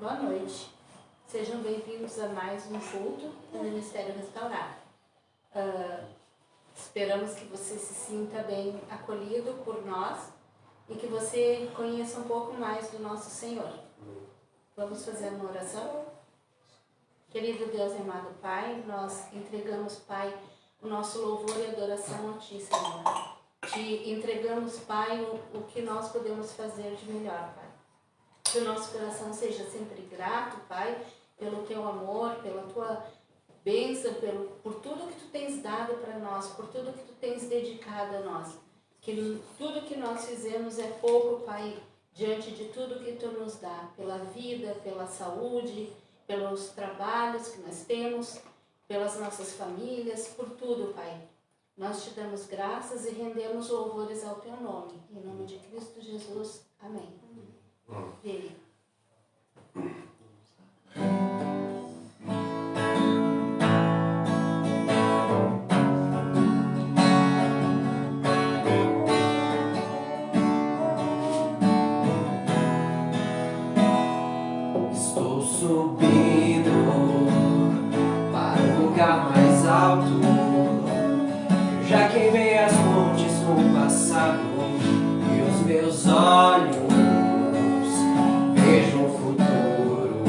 Boa noite. Sejam bem-vindos a mais um culto do Ministério Restaurado. Esperamos que você se sinta bem acolhido por nós e que você conheça um pouco mais do nosso Senhor. Vamos fazer uma oração? Querido Deus e amado Pai, nós entregamos, Pai, o nosso louvor e adoração a Ti, Senhor. Te entregamos, Pai, o que nós podemos fazer de melhor, Pai. Que o nosso coração seja sempre grato, Pai, pelo Teu amor, pela Tua bênção, por tudo que Tu tens dado para nós, por tudo que Tu tens dedicado a nós. Que tudo que nós fizemos é pouco, Pai, diante de tudo que Tu nos dá, pela vida, pela saúde, pelos trabalhos que nós temos, pelas nossas famílias, por tudo, Pai. Nós Te damos graças e rendemos louvores ao Teu nome. Em nome de Cristo Jesus. Amém. Vire. Estou subindo para um lugar mais alto. Eu já queimei as pontes com o passado e os meus olhos vejo um futuro.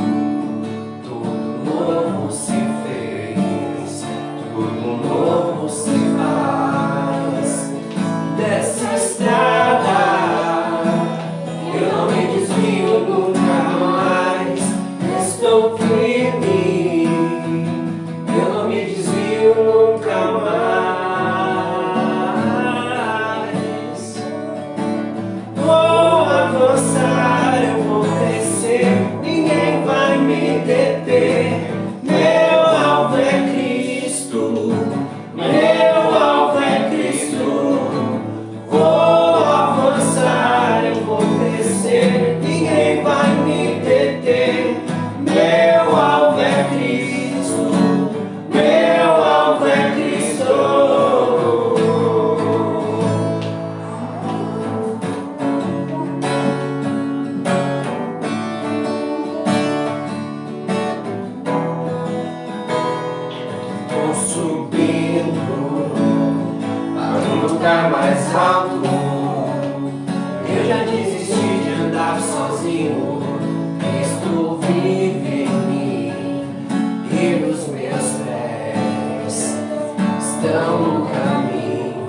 Tudo novo se fez, tudo novo se faz. Dessa estrada eu não me desvio nunca mais. Estou firme, eu não me desvio nunca mais. Vou avançar, eu vou crescer, ninguém vai me deter. Meu alvo é Cristo, meu alvo é Cristo. Vou avançar, eu vou crescer, ninguém vai me deter. Meu alvo é Cristo, meu alvo é Cristo. Tô subindo para um lugar mais alto. Eu já desisti de andar sozinho. Cristo vive em mim e os meus pés estão no caminho,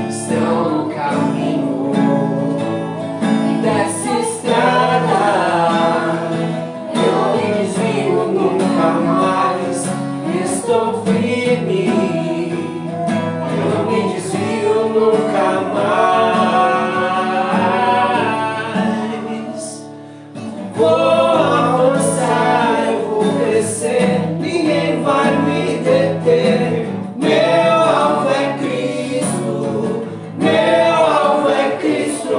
estão no caminho. E dessa estrada eu não me desvio nunca mais. Estou firme, eu não me desvio nunca mais. Vou avançar, eu vou crescer, ninguém vai me deter. Meu alvo é Cristo, meu alvo é Cristo.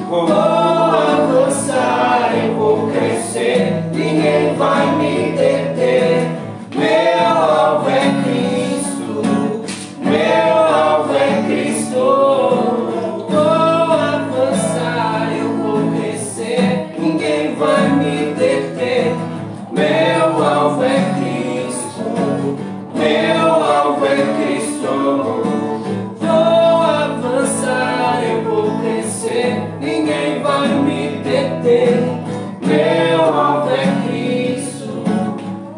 Vou avançar, eu vou crescer, ninguém vai me deter. Meu alvo é Cristo, meu alvo é Cristo. Vou avançar, eu vou crescer, ninguém vai me deter. Meu alvo é Cristo, meu alvo é Cristo. Vou avançar, eu vou crescer, ninguém vai me deter. Meu alvo é Cristo,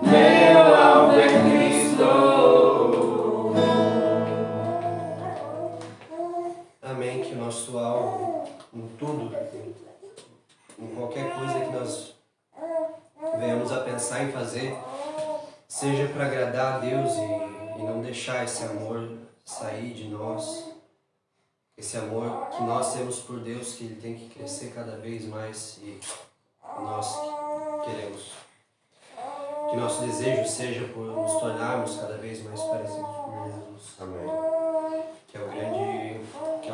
meu alvo é Cristo. Amém. Que o nosso alvo em tudo, em qualquer coisa que nós venhamos a pensar em fazer, seja para agradar a Deus e não deixar esse amor sair de nós. Esse amor que nós temos por Deus, que ele tem que crescer cada vez mais e nós queremos. Que nosso desejo seja por nos tornarmos cada vez mais parecidos com Jesus. Amém. Que é o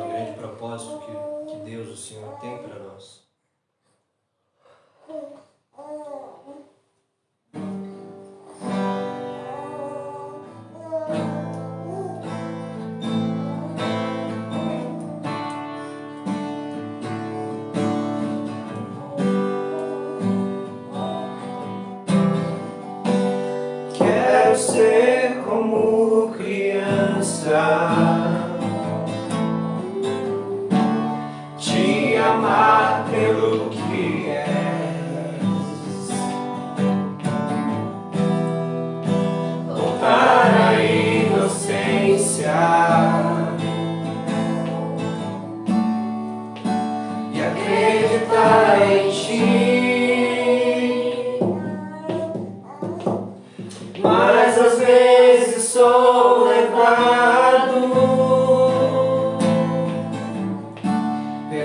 grande propósito que Deus, o Senhor, tem para nós.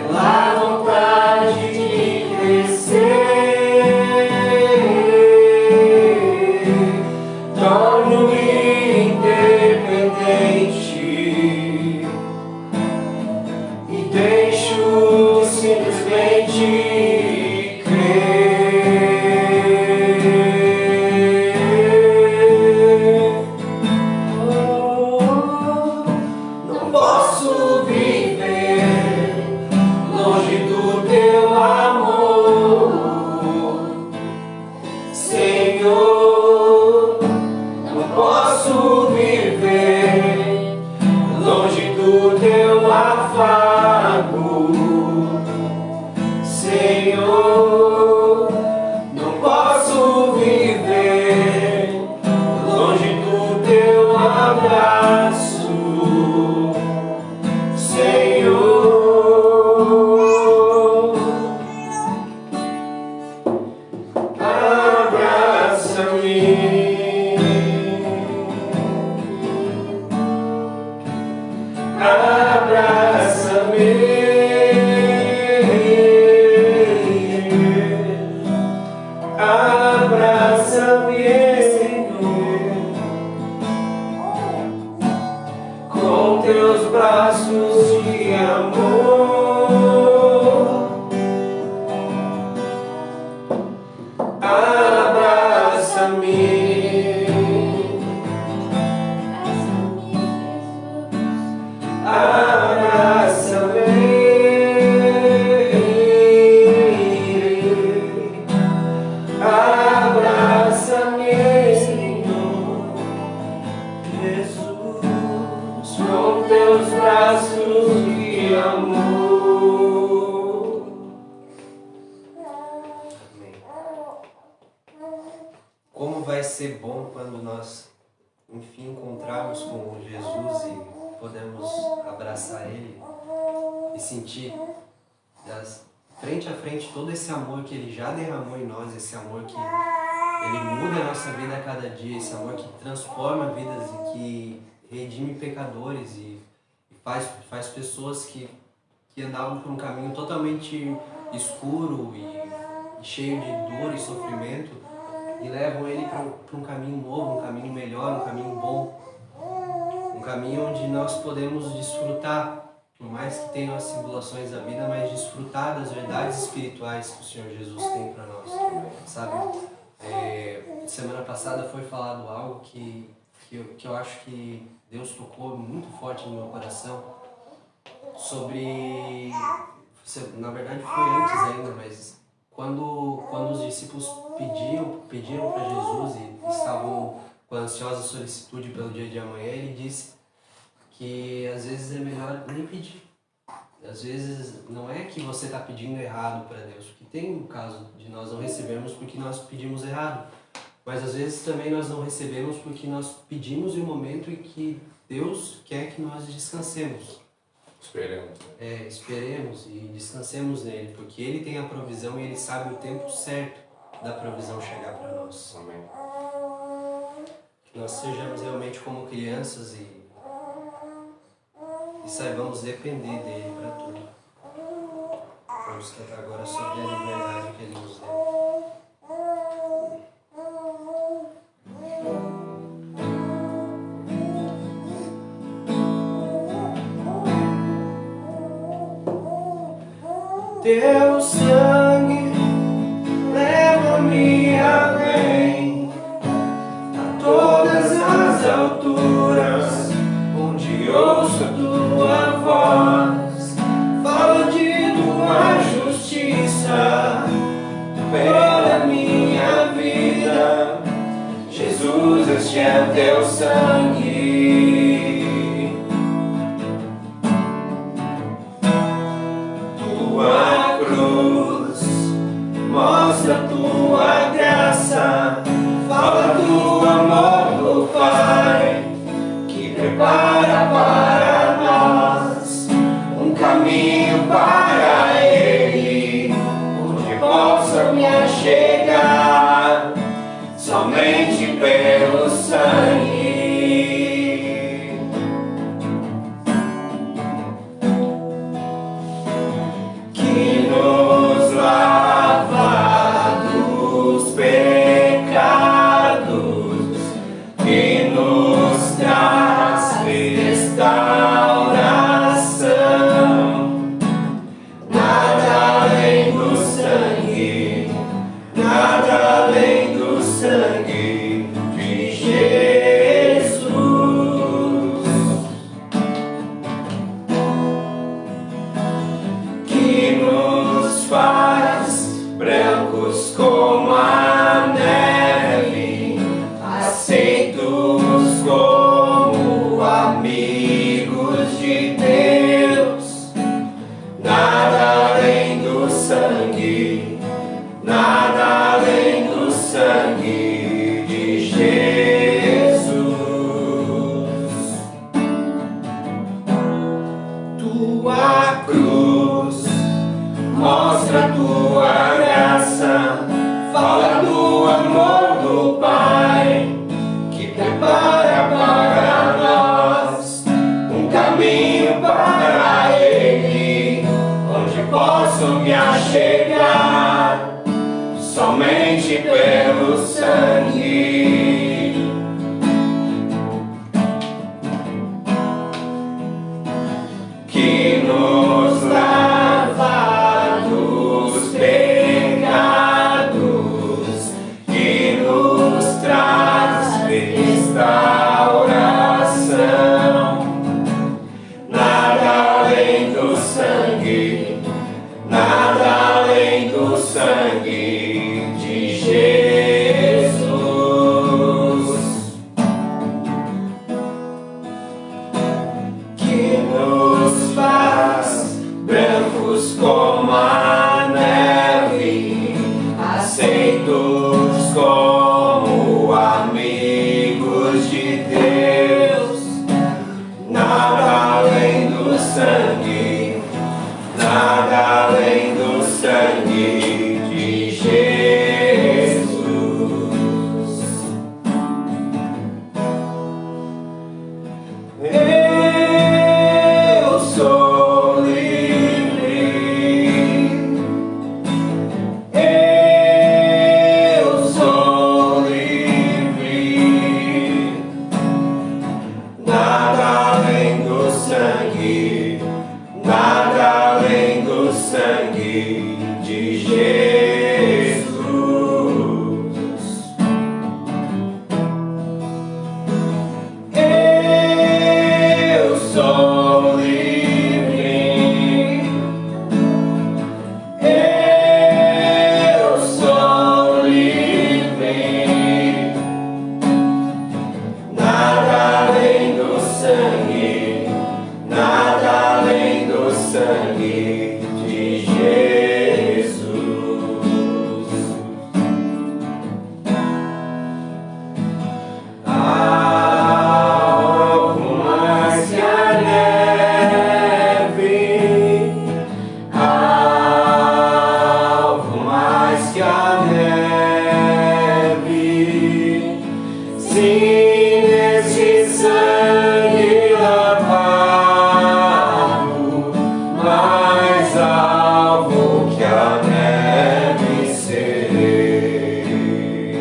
pela vontade de crescer. Torno-me independente e deixo simplesmente crer. Não posso viver longe do teu amor, Senhor. Não posso viver longe do teu afago, Senhor. Não posso viver longe do teu abraço, Senhor. Abraça-me. Abraça-me, abraça-me, Senhor, com teus braços de amor. Abraça-me. Abraça-me, Senhor Jesus, com teus braços de amor. Amém. Como vai ser bom quando nós, enfim, encontrarmos com Jesus e podemos abraçar Ele e sentir frente a frente todo esse amor que Ele já derramou em nós, esse amor que Ele muda a nossa vida a cada dia, esse amor que transforma vidas e que redime pecadores e faz pessoas que andavam por um caminho totalmente escuro e cheio de dor e sofrimento e levam ele para um caminho novo, um caminho melhor, um caminho bom, um caminho onde nós podemos desfrutar, por mais que tenham as tribulações da vida, mas desfrutar das verdades espirituais que o Senhor Jesus tem para nós, sabe? Semana passada foi falado algo que eu acho que Deus tocou muito forte no meu coração, sobre, na verdade foi antes ainda, mas quando os discípulos pediram para Jesus e estavam com ansiosa solicitude pelo dia de amanhã, Ele disse que às vezes é melhor nem pedir. Às vezes não é que você está pedindo errado para Deus, porque tem o caso de nós não recebermos porque nós pedimos errado, mas às vezes também nós não recebemos porque nós pedimos em um momento em que Deus quer que nós descansemos. Esperemos. Esperemos e descansemos nele, porque Ele tem a provisão e Ele sabe o tempo certo da provisão chegar para nós. Amém. Que nós sejamos realmente como crianças e saibamos depender dele para tudo. Vamos cantar agora sobre a liberdade que Ele nos deu. Teu sangue leva-me além, a todas as alturas, onde ouço tua voz, fala de tua justiça pela minha vida. Jesus, este é teu sangue. Tua cruz mostra tua graça, fala do amor do Pai, que prepara para nós um caminho para Ele, onde possa me achegar somente pelo sangue. nada além do sangue de Jesus. Tua cruz mostra tua graça, fala do amor do Pai, que prepara para nós um caminho para Ele, onde posso me achegar somente pelo sangue. Que nos lava dos pecados, que nos traz restauração. Nada além do sangue, nada além do sangue de Jesus, que nos faz brancos como a neve, aceitos como amigos de Deus. Nada além do sangue, nada além do sangue de Jesus. Eu sou livre, eu sou livre, nada além do sangue, nada além do sangue de Jesus. Eu sou livre, eu sou livre, nada além do sangue, nada além do sangue de Jesus. Algo mais que a neve, algo mais que a neve, sim, neste sangue lavado, mais alvo que a neve serei.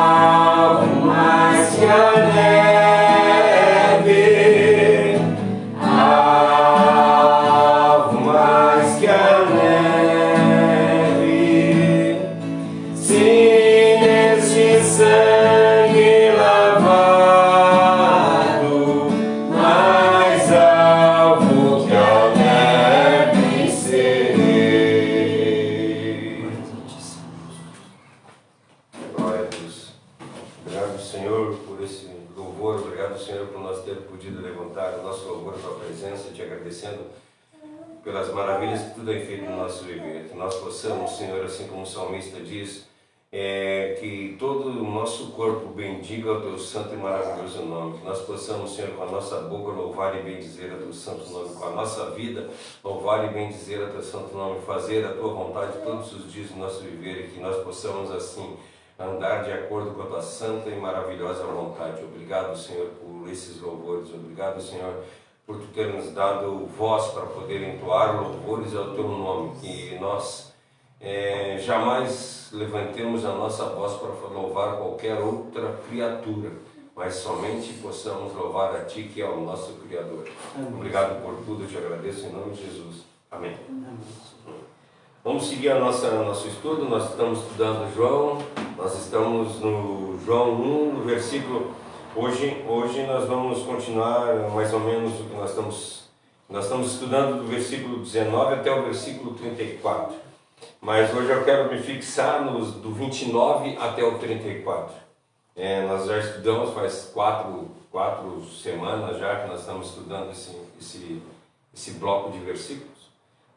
Algo mais que a neve, algo mais que a neve, sim, neste sangue lavado, mais alvo que a neve serei. Glória a Deus. Obrigado, Senhor, por esse louvor. Obrigado, Senhor, por nós ter podido levantar o nosso louvor à tua presença, te agradecendo pelas maravilhas que tu tem feito no nosso viver. Que nós possamos, Senhor, assim como o salmista diz, que todo o nosso corpo bendiga o teu santo e maravilhoso nome. Que nós possamos, Senhor, com a nossa boca louvar e bendizer a teu santo nome, com a nossa vida louvar e bendizer a teu santo nome, fazer a tua vontade todos os dias do nosso viver, e que nós possamos assim andar de acordo com a tua santa e maravilhosa vontade. Obrigado, Senhor, por esses louvores. Obrigado, Senhor, por tu ter nos dado voz para poder entoar louvores ao teu nome. Que nós jamais levantemos a nossa voz para louvar qualquer outra criatura, mas somente possamos louvar a Ti, que é o nosso Criador. Amém. Obrigado por tudo, eu te agradeço em nome de Jesus. Amém. Amém. Vamos seguir nosso estudo. Nós estamos estudando João, nós estamos no João 1, no versículo... Hoje nós vamos continuar mais ou menos o que nós estamos estudando do versículo 19 até o versículo 34. Mas hoje eu quero me fixar do 29 até o 34. Nós já estudamos faz quatro semanas já que nós estamos estudando esse bloco de versículos.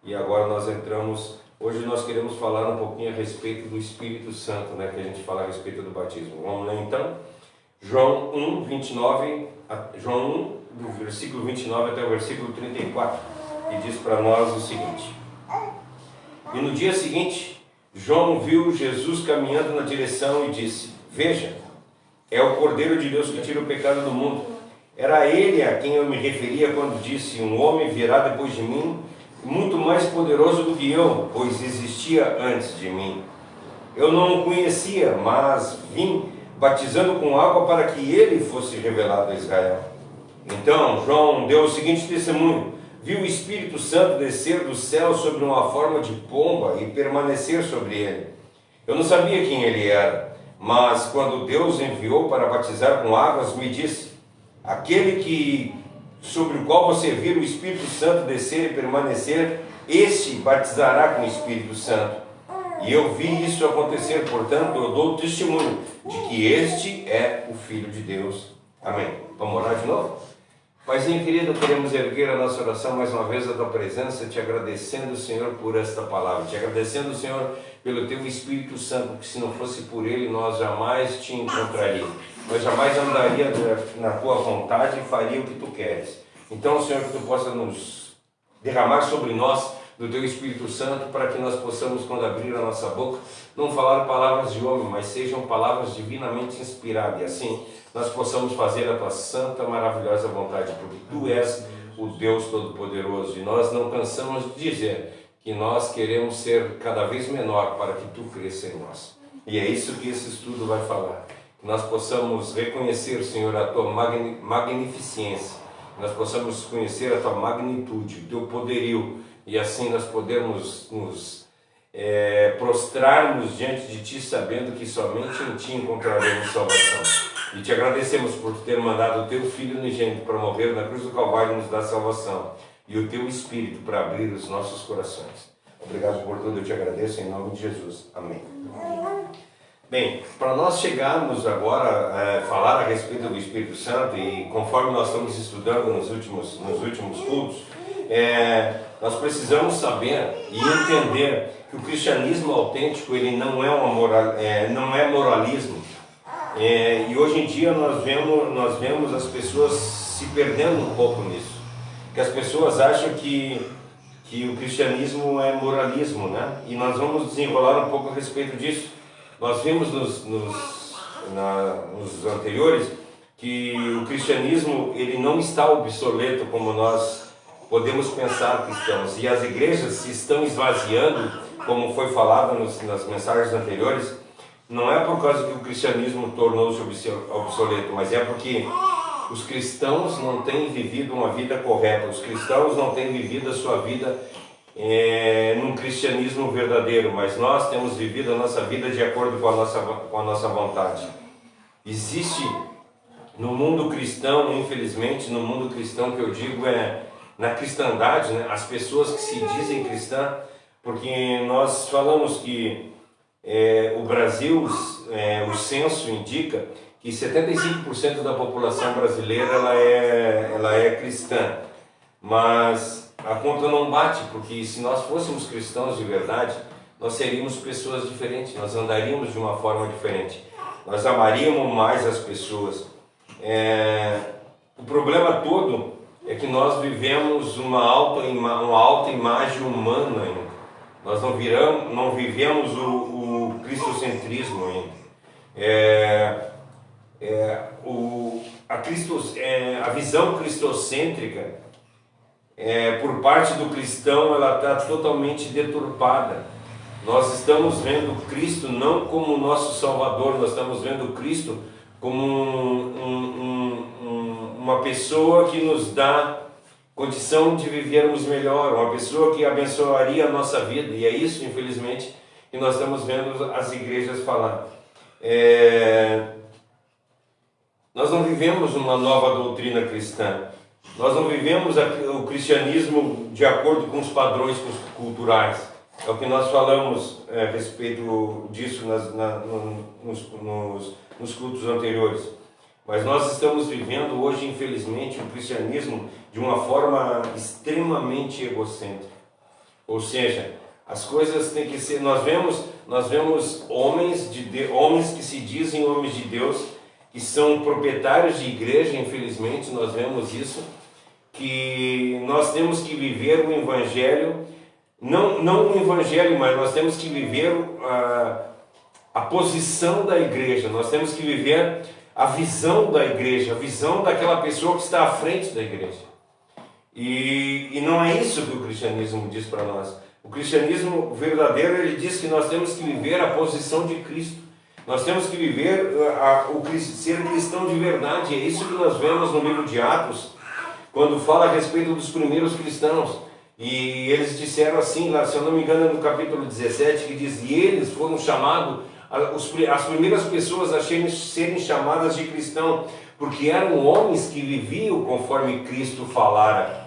E agora nós entramos, hoje nós queremos falar um pouquinho a respeito do Espírito Santo, né, que a gente fala a respeito do batismo. Vamos ler então? João 1, 29, João 1, do versículo 29 até o versículo 34, que diz para nós o seguinte: E no dia seguinte, João viu Jesus caminhando na direção e disse: Veja, é o Cordeiro de Deus que tira o pecado do mundo. Era ele a quem eu me referia quando disse: Um homem virá depois de mim, muito mais poderoso do que eu, pois existia antes de mim. Eu não o conhecia, mas vim batizando com água para que ele fosse revelado a Israel. Então João deu o seguinte testemunho: viu o Espírito Santo descer do céu sobre uma forma de pomba e permanecer sobre ele. Eu não sabia quem ele era, mas quando Deus enviou para batizar com águas, me disse: aquele sobre o qual você vir o Espírito Santo descer e permanecer, este batizará com o Espírito Santo. E eu vi isso acontecer, portanto eu dou testemunho de que este é o Filho de Deus. Amém. Vamos orar de novo? Paizinho querido, queremos erguer a nossa oração mais uma vez à tua presença, te agradecendo, Senhor, por esta palavra, te agradecendo, Senhor, pelo teu Espírito Santo, que se não fosse por ele, nós jamais te encontraríamos, nós jamais andaria na tua vontade e faria o que tu queres. Então, Senhor, que tu possa nos derramar sobre nós do teu Espírito Santo, para que nós possamos, quando abrir a nossa boca, não falar palavras de homem, mas sejam palavras divinamente inspiradas, e assim nós possamos fazer a tua santa, maravilhosa vontade, porque tu és o Deus Todo-Poderoso, e nós não cansamos de dizer que nós queremos ser cada vez menor para que tu cresça em nós. E é isso que esse estudo vai falar, que nós possamos reconhecer, Senhor, a tua magnificência, que nós possamos conhecer a tua magnitude, o teu poderio, e assim nós podemos nos prostrarmos diante de Ti, sabendo que somente em Ti encontraremos salvação. E Te agradecemos por ter mandado o Teu Filho unigênito para morrer na cruz do Calvário e nos dar salvação, e o Teu Espírito para abrir os nossos corações. Obrigado por tudo, eu Te agradeço em nome de Jesus. Amém. Bem, para nós chegarmos agora a falar a respeito do Espírito Santo, e conforme nós estamos estudando nos últimos cultos, nós precisamos saber e entender que o cristianismo autêntico ele não é moralismo. E hoje em dia nós vemos as pessoas se perdendo um pouco nisso, que as pessoas acham que o cristianismo é moralismo, né? E nós vamos desenrolar um pouco a respeito disso. Nós vimos nos anteriores que o cristianismo ele não está obsoleto como nós podemos pensar que estamos, e as igrejas se estão esvaziando, como foi falado nas mensagens anteriores. Não é por causa que o cristianismo tornou-se obsoleto, mas é porque os cristãos não têm vivido uma vida correta, os cristãos não têm vivido a sua vida num cristianismo verdadeiro, mas nós temos vivido a nossa vida de acordo com a nossa vontade. Existe no mundo cristão, infelizmente, no mundo cristão que eu digo na cristandade, né, as pessoas que se dizem cristã, porque nós falamos que o Brasil, o censo indica que 75% da população brasileira ela é cristã, mas a conta não bate, porque se nós fôssemos cristãos de verdade, nós seríamos pessoas diferentes, nós andaríamos de uma forma diferente, nós amaríamos mais as pessoas. O problema todo é que nós vivemos uma alta imagem humana ainda. Nós não vivemos o cristocentrismo ainda. A visão cristocêntrica, por parte do cristão, ela está totalmente deturpada. Nós estamos vendo Cristo não como nosso Salvador, nós estamos vendo Cristo como uma pessoa que nos dá condição de vivermos melhor, uma pessoa que abençoaria a nossa vida, e é isso, infelizmente, que nós estamos vendo as igrejas falar. Nós não vivemos uma nova doutrina cristã, nós não vivemos o cristianismo de acordo com os padrões culturais. É o que nós falamos a respeito disso nos cultos anteriores. Mas nós estamos vivendo hoje, infelizmente, o cristianismo de uma forma extremamente egocêntrica. Ou seja, as coisas têm que ser... Nós vemos homens que se dizem homens de Deus, que são proprietários de igreja, infelizmente, nós vemos isso, que nós temos que viver o Evangelho, não o Evangelho, mas nós temos que viver a posição da igreja, nós temos que viver a visão da igreja, a visão daquela pessoa que está à frente da igreja. E não é isso que o cristianismo diz para nós. O cristianismo verdadeiro, ele diz que nós temos que viver a posição de Cristo. Nós temos que viver ser cristão de verdade. É isso que nós vemos no livro de Atos, quando fala a respeito dos primeiros cristãos. E eles disseram assim, lá, se eu não me engano, no capítulo 17, que diz: e eles foram chamados, as primeiras pessoas a serem chamadas de cristão, porque eram homens que viviam conforme Cristo falara.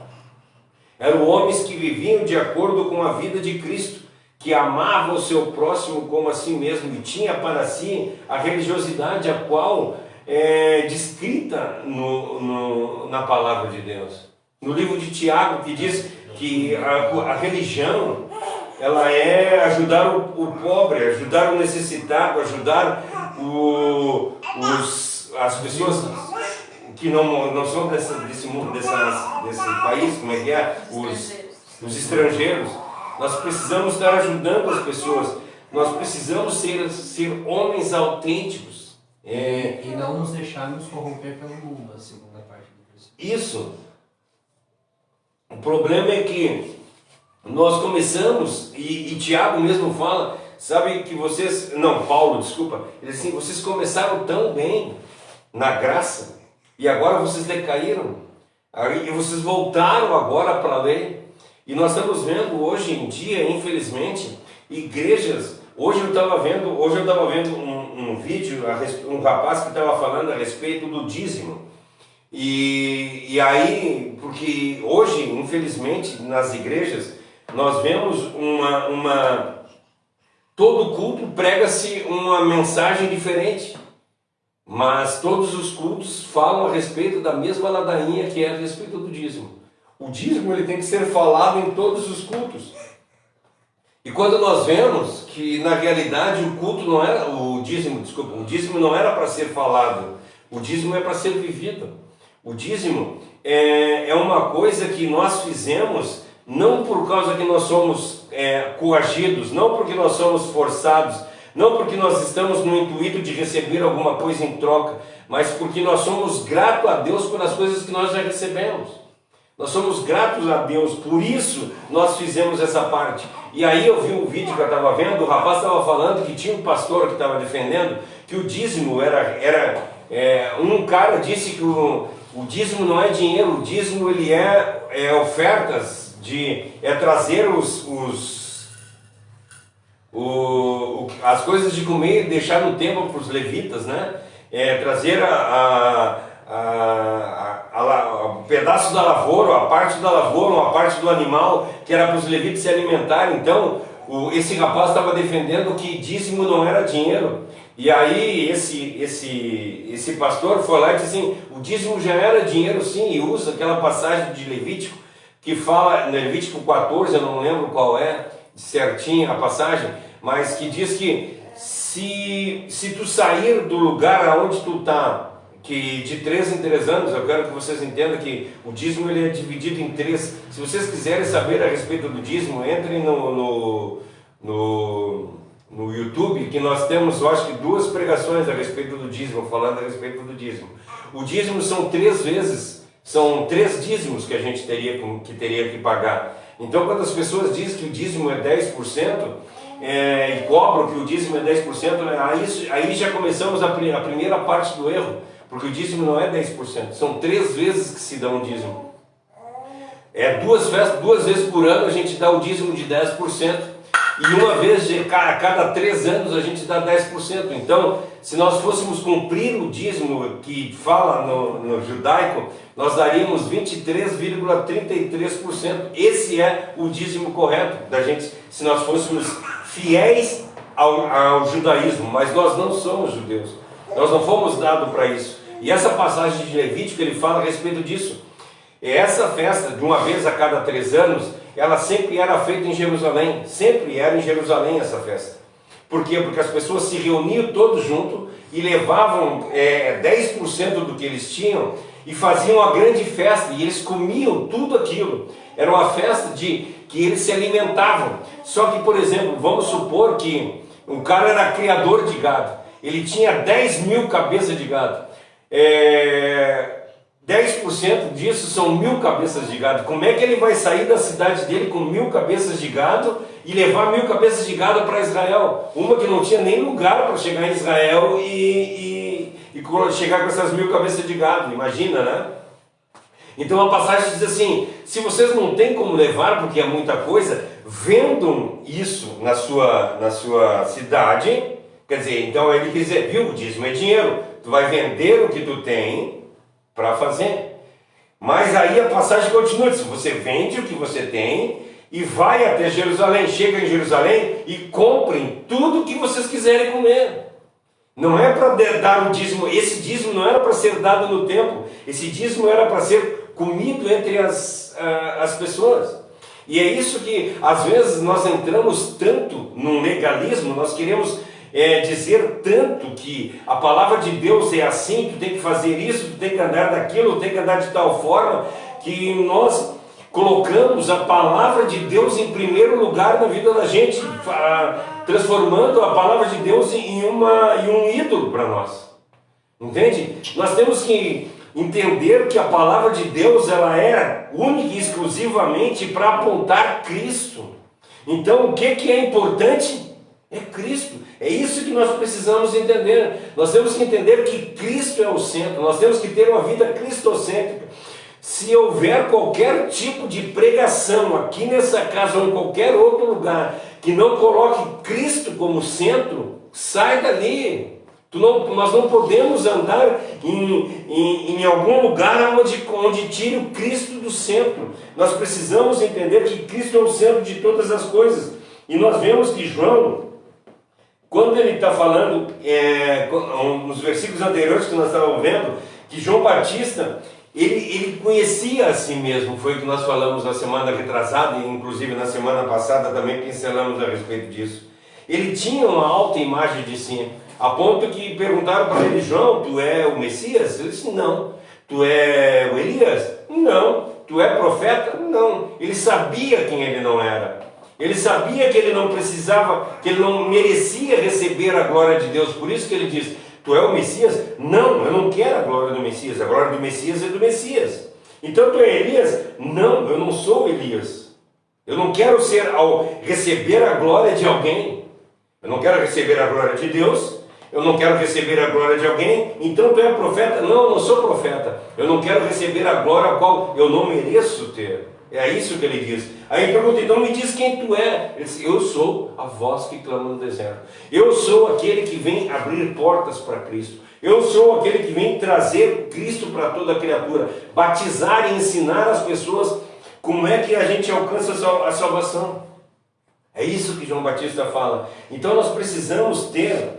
Eram homens que viviam de acordo com a vida de Cristo, que amavam o seu próximo como a si mesmo, e tinha para si a religiosidade a qual é descrita na palavra de Deus. No livro de Tiago, que diz que a religião, ela é ajudar o pobre, ajudar o necessitado, ajudar as pessoas que não são desse mundo, desse país, como é que é? Os estrangeiros. Nós precisamos estar ajudando as pessoas, nós precisamos ser homens autênticos. E não nos deixarmos corromper pelo mundo, a segunda parte do versículo. Isso. O problema é que nós começamos, e Tiago mesmo fala, sabe que vocês, não, Paulo, desculpa, ele diz assim: vocês começaram tão bem na graça, e agora vocês decaíram, e vocês voltaram agora para a lei. E nós estamos vendo hoje em dia, infelizmente, igrejas. Hoje eu estava vendo um vídeo, um rapaz que estava falando a respeito do dízimo. E aí, porque hoje, infelizmente, nas igrejas, nós vemos todo culto prega-se uma mensagem diferente, mas todos os cultos falam a respeito da mesma ladainha, que é a respeito do dízimo. O dízimo, ele tem que ser falado em todos os cultos. E quando nós vemos que na realidade o dízimo não era para ser falado, o dízimo é para ser vivido. O dízimo é uma coisa que nós fizemos não por causa que nós somos coagidos, não porque nós somos forçados, não porque nós estamos no intuito de receber alguma coisa em troca, mas porque nós somos gratos a Deus pelas coisas que nós já recebemos. Nós somos gratos a Deus, por isso nós fizemos essa parte. E aí eu vi um vídeo que eu estava vendo, o rapaz estava falando que tinha um pastor que estava defendendo que o dízimo um cara disse que o dízimo não é dinheiro, o dízimo ele é ofertas, é trazer as coisas de comer e deixar no templo para os levitas, né? Trazer o pedaço da lavoura, a parte da lavoura, a parte do animal, que era para os levitas se alimentarem. Então, esse rapaz estava defendendo que dízimo não era dinheiro. E aí esse pastor foi lá e disse assim: o dízimo já era dinheiro sim, e usa aquela passagem de Levítico, que fala, no Levítico 14, eu não lembro qual é certinho a passagem, mas que diz que se tu sair do lugar aonde tu está, que de 3 em 3 anos, eu quero que vocês entendam que o dízimo ele é dividido em 3. Se vocês quiserem saber a respeito do dízimo, entrem no YouTube, que nós temos, eu acho que 2 pregações a respeito do dízimo, falando a respeito do dízimo. O dízimo são 3 vezes, são 3 dízimos que a gente teria que pagar. Então, quando as pessoas dizem que o dízimo é 10%, e cobram que o dízimo é 10%, aí já começamos a primeira parte do erro, porque o dízimo não é 10%, são 3 vezes que se dá um dízimo. 2 vezes por ano a gente dá o dízimo de 10%, e uma vez a cada 3 anos a gente dá 10%. Então, se nós fôssemos cumprir o dízimo que fala no judaico, nós daríamos 23,33%. Esse é o dízimo correto da gente, se nós fôssemos fiéis ao judaísmo, mas nós não somos judeus, nós não fomos dados para isso. E essa passagem de Levítico, ele fala a respeito disso. Essa festa, de uma vez a cada 3 anos, ela sempre era feita em Jerusalém. Sempre era em Jerusalém essa festa. Por quê? Porque as pessoas se reuniam todos juntos e levavam 10% do que eles tinham e faziam uma grande festa. E eles comiam tudo aquilo. Era uma festa que eles se alimentavam. Só que, por exemplo, vamos supor que um cara era criador de gado. Ele tinha 10.000 cabeças de gado. 10% disso são 1.000 cabeças de gado. Como é que ele vai sair da cidade dele com 1.000 cabeças de gado e levar 1.000 cabeças de gado para Israel? Uma que não tinha nem lugar para chegar em Israel e chegar com essas 1.000 cabeças de gado. Imagina, né? Então a passagem diz assim: se vocês não têm como levar, porque é muita coisa, vendam isso na sua cidade. Quer dizer, então ele quer dizer, viu, o dízimo é dinheiro. Tu vai vender o que tu tem para fazer. Mas aí a passagem continua, se você vende o que você tem e vai até Jerusalém, chega em Jerusalém e comprem tudo o que vocês quiserem comer. Não é para dar o dízimo, esse dízimo não era para ser dado no templo, esse dízimo era para ser comido entre as pessoas. E é isso que às vezes nós entramos tanto num legalismo, nós queremos dizer tanto que a palavra de Deus é assim, tu tem que fazer isso, tu tem que andar daquilo, tu tem que andar de tal forma, que nós colocamos a palavra de Deus em primeiro lugar na vida da gente, transformando a palavra de Deus em um ídolo para nós. Entende? Nós temos que entender que a palavra de Deus ela é única e exclusivamente para apontar Cristo. Então o que é importante? É Cristo. É isso que nós precisamos entender. Nós temos que entender que Cristo é o centro. Nós temos que ter uma vida cristocêntrica. Se houver qualquer tipo de pregação aqui nessa casa ou em qualquer outro lugar que não coloque Cristo como centro, sai dali. Nós não podemos andar em algum lugar onde tire o Cristo do centro. Nós precisamos entender que Cristo é o centro de todas as coisas. E nós vemos que João, quando ele está falando, nos versículos anteriores que nós estávamos vendo, que João Batista, ele conhecia a si mesmo, foi o que nós falamos na semana retrasada, e inclusive na semana passada também pincelamos a respeito disso. Ele tinha uma alta imagem de si, a ponto que perguntaram para ele: João, tu é o Messias? Ele disse: não. Tu é o Elias? Não. Tu é profeta? Não. Ele sabia quem ele não era. Ele sabia que ele não precisava, que ele não merecia receber a glória de Deus. Por isso que ele diz: tu é o Messias? Não, eu não quero a glória do Messias. A glória do Messias é do Messias. Então tu é Elias? Não, eu não sou Elias. Eu não quero receber a glória de alguém. Eu não quero receber a glória de Deus. Eu não quero receber a glória de alguém. Então tu é profeta? Não, eu não sou profeta. Eu não quero receber a glória a qual eu não mereço ter. É isso que ele diz. Aí ele pergunta: então me diz quem tu é. Ele diz: eu sou a voz que clama no deserto. Eu sou aquele que vem abrir portas para Cristo. Eu sou aquele que vem trazer Cristo para toda a criatura, batizar e ensinar as pessoas como é que a gente alcança a salvação. É isso que João Batista fala. Então nós precisamos ter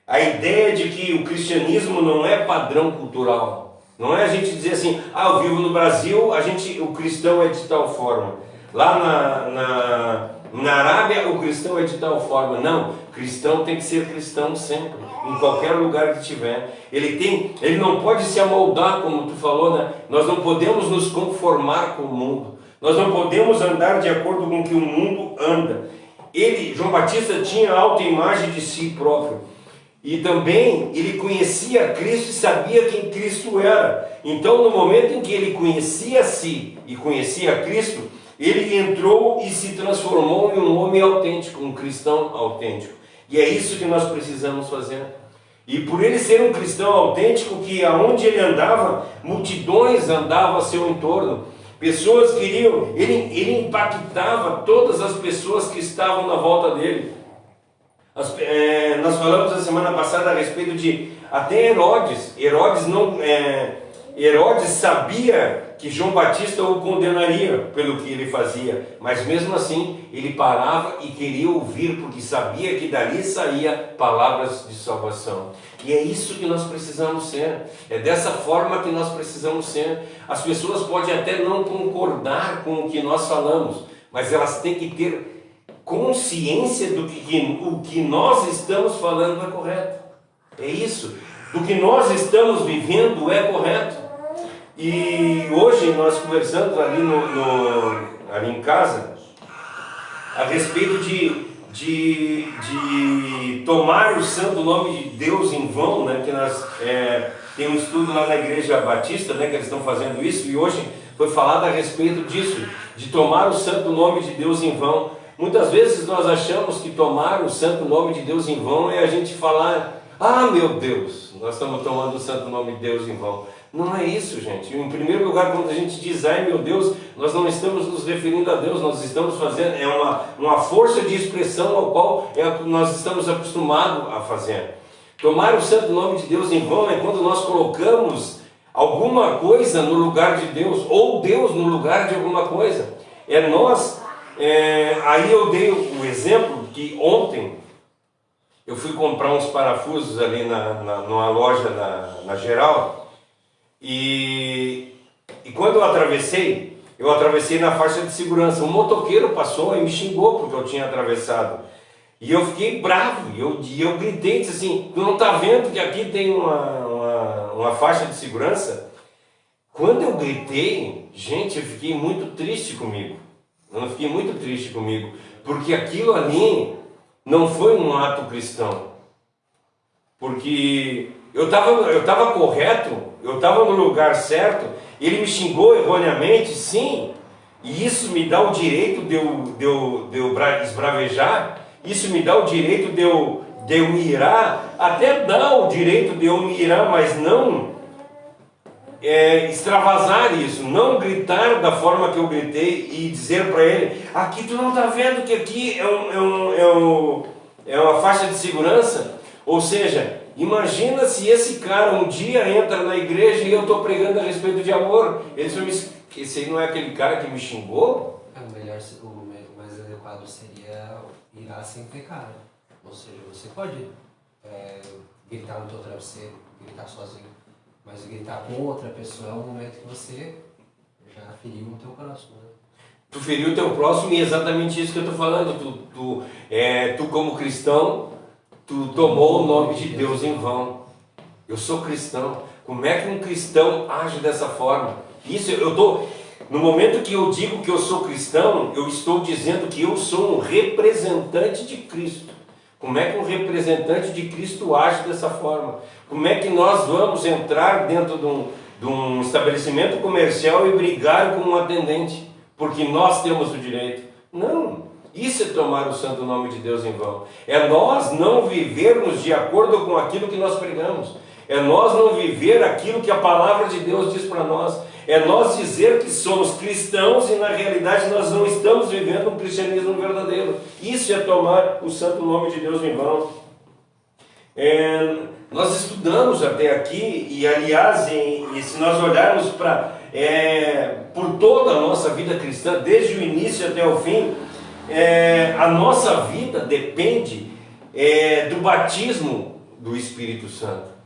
a ideia de que o cristianismo não é padrão cultural. Não é a gente dizer assim: eu vivo no Brasil, o cristão é de tal forma. Lá na Arábia, o cristão é de tal forma. Não, cristão tem que ser cristão sempre, em qualquer lugar que tiver. Ele não pode se amoldar, como tu falou, né? Nós não podemos nos conformar com o mundo. Nós não podemos andar de acordo com o que o mundo anda. João Batista, tinha alta imagem de si próprio. E também ele conhecia Cristo e sabia quem Cristo era. Então no momento em que ele conhecia a si e conhecia Cristo, ele entrou e se transformou em um homem autêntico, um cristão autêntico. E é isso que nós precisamos fazer. E por ele ser um cristão autêntico, que aonde ele andava, multidões andavam a seu entorno. Pessoas queriam, ele impactava todas as pessoas que estavam na volta dele. Nós falamos na semana passada a respeito de até Herodes. Herodes Herodes sabia que João Batista o condenaria pelo que ele fazia, mas mesmo assim ele parava e queria ouvir, porque sabia que dali saía palavras de salvação. E é isso que nós precisamos ser, é dessa forma que nós precisamos ser. As pessoas podem até não concordar com o que nós falamos, mas elas têm que ter consciência do que o que nós estamos falando é correto. É isso, do que nós estamos vivendo é correto. E hoje nós conversamos ali, ali em casa a respeito de tomar o santo nome de Deus em vão, né? Que nós tem um estudo lá na Igreja Batista, né? Que eles estão fazendo isso, e hoje foi falado a respeito disso, de tomar o santo nome de Deus em vão. Muitas vezes nós achamos que tomar o santo nome de Deus em vão é a gente falar: ah, meu Deus, nós estamos tomando o santo nome de Deus em vão. Não é isso, gente. Em primeiro lugar, quando a gente diz ai meu Deus, nós não estamos nos referindo a Deus, nós estamos fazendo, uma força de expressão ao qual nós estamos acostumados a fazer. Tomar o santo nome de Deus em vão é quando nós colocamos alguma coisa no lugar de Deus, ou Deus no lugar de alguma coisa. Aí eu dei o exemplo que ontem eu fui comprar uns parafusos ali numa loja na Geral. E quando eu atravessei na faixa de segurança. Um motoqueiro passou e me xingou porque eu tinha atravessado. E eu fiquei bravo, e eu gritei, disse assim: tu não está vendo que aqui tem uma faixa de segurança? Quando eu gritei, gente, eu fiquei muito triste comigo. Eu fiquei muito triste comigo, porque aquilo ali não foi um ato cristão. Porque eu estava correto, eu estava no lugar certo, ele me xingou erroneamente, sim, e isso me dá o direito de eu esbravejar, isso me dá o direito de eu me irar, até dá o direito de eu me irar, mas não extravasar isso, não gritar da forma que eu gritei e dizer para ele: aqui tu não está vendo que aqui é uma faixa de segurança? Ou seja, imagina se esse cara um dia entra na igreja e eu estou pregando a respeito de amor. Ele vai me... Esse aí não é aquele cara que me xingou? O mais adequado seria irar sem pecado. Ou seja, você pode gritar no teu travesseiro, gritar sozinho, mas gritar com outra pessoa é um momento que você já feriu o teu próximo, né? Tu feriu o teu próximo, e é exatamente isso que eu estou falando. Tu como cristão, tu tomou o nome de Deus em vão. Eu sou cristão. Como é que um cristão age dessa forma? Isso no momento que eu digo que eu sou cristão, eu estou dizendo que eu sou um representante de Cristo. Como é que um representante de Cristo age dessa forma? Como é que nós vamos entrar dentro de um estabelecimento comercial e brigar com um atendente porque nós temos o direito? Não. Isso é tomar o santo nome de Deus em vão. É nós não vivermos de acordo com aquilo que nós pregamos. É nós não viver aquilo que a palavra de Deus diz para nós. É nós dizer que somos cristãos e na realidade nós não estamos vivendo um cristianismo verdadeiro. Isso é tomar o santo nome de Deus em vão. Nós estudamos até aqui, e aliás, e se nós olharmos por toda a nossa vida cristã, desde o início até o fim, a nossa vida depende do batismo do Espírito Santo.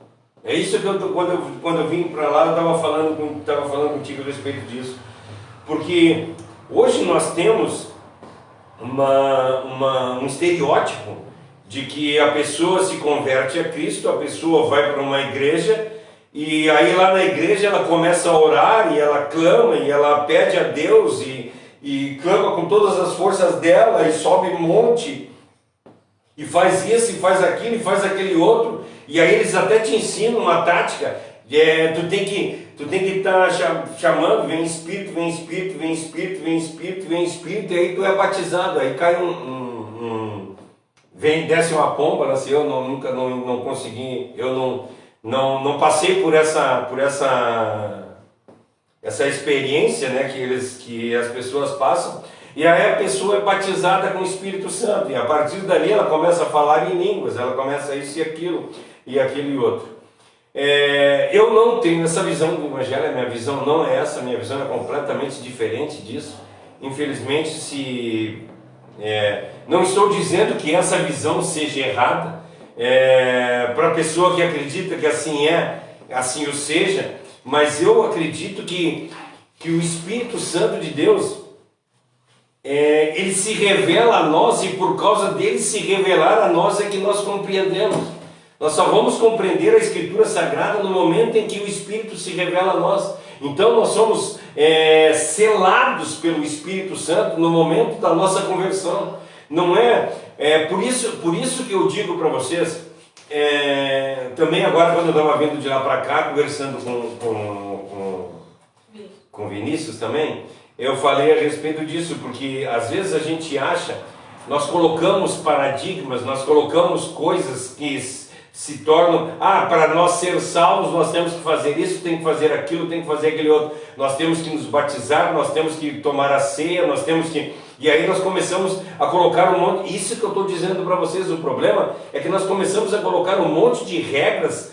É isso que quando eu vim para lá, eu estava falando contigo a respeito disso. Porque hoje nós temos um estereótipo de que a pessoa se converte a Cristo, a pessoa vai para uma igreja, e aí lá na igreja ela começa a orar, e ela clama, e ela pede a Deus, e clama com todas as forças dela, e sobe um monte, e faz isso, e faz aquilo, e faz aquele outro. E aí eles até te ensinam uma tática, tu tem que estar chamando: vem Espírito, vem Espírito, vem Espírito, vem Espírito, vem Espírito, e aí tu é batizado, aí cai desce uma pomba, assim. Eu nunca consegui, eu não passei por essa experiência, né, que as pessoas passam. E aí a pessoa é batizada com o Espírito Santo, e a partir dali ela começa a falar em línguas, ela começa isso e aquilo, e aquele outro. Eu não tenho essa visão do Evangelho, a minha visão não é essa, a minha visão é completamente diferente disso. Infelizmente, não estou dizendo que essa visão seja errada, para a pessoa que acredita que assim assim o seja, mas eu acredito que o Espírito Santo de Deus, ele se revela a nós, e por causa dele se revelar a nós é que nós compreendemos. Nós só vamos compreender a Escritura Sagrada no momento em que o Espírito se revela a nós. Então nós somos selados pelo Espírito Santo no momento da nossa conversão. Não por isso que eu digo para vocês, também agora quando eu estava vindo de lá para cá, conversando com Vinícius também, eu falei a respeito disso, porque às vezes a gente acha, nós colocamos paradigmas, nós colocamos coisas que se tornam, para nós ser salvos nós temos que fazer isso, tem que fazer aquilo, tem que fazer aquele outro, nós temos que nos batizar, nós temos que tomar a ceia, nós temos que... E aí nós começamos a colocar um monte... Isso que eu estou dizendo para vocês, o problema é que nós começamos a colocar um monte de regras,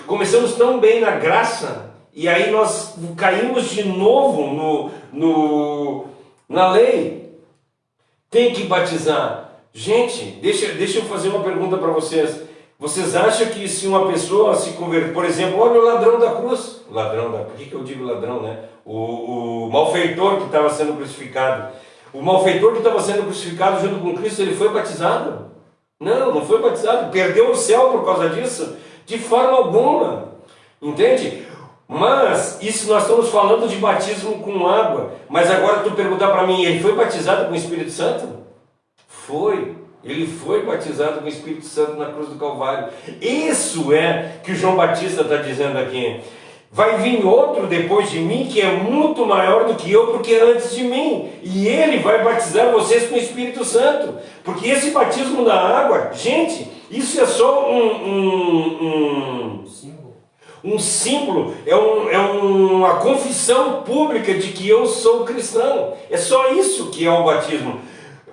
começamos tão bem na graça, e aí nós caímos de novo na lei. Tem que batizar. Gente, deixa eu fazer uma pergunta para vocês. Vocês acham que se uma pessoa se converter, por exemplo, olha o ladrão da cruz, por que eu digo ladrão, né? O malfeitor que estava sendo crucificado. O malfeitor que estava sendo crucificado junto com Cristo, ele foi batizado? Não foi batizado. Perdeu o céu por causa disso? De forma alguma. Entende? Mas, isso nós estamos falando de batismo com água. Mas agora tu perguntar para mim, ele foi batizado com o Espírito Santo? Foi. Ele foi batizado com o Espírito Santo na cruz do Calvário. Isso é que o João Batista está dizendo aqui. Vai vir outro depois de mim que é muito maior do que eu, porque é antes de mim. E ele vai batizar vocês com o Espírito Santo. Porque esse batismo da água, gente, isso é só um símbolo, é uma confissão pública de que eu sou cristão. É só isso que é o batismo.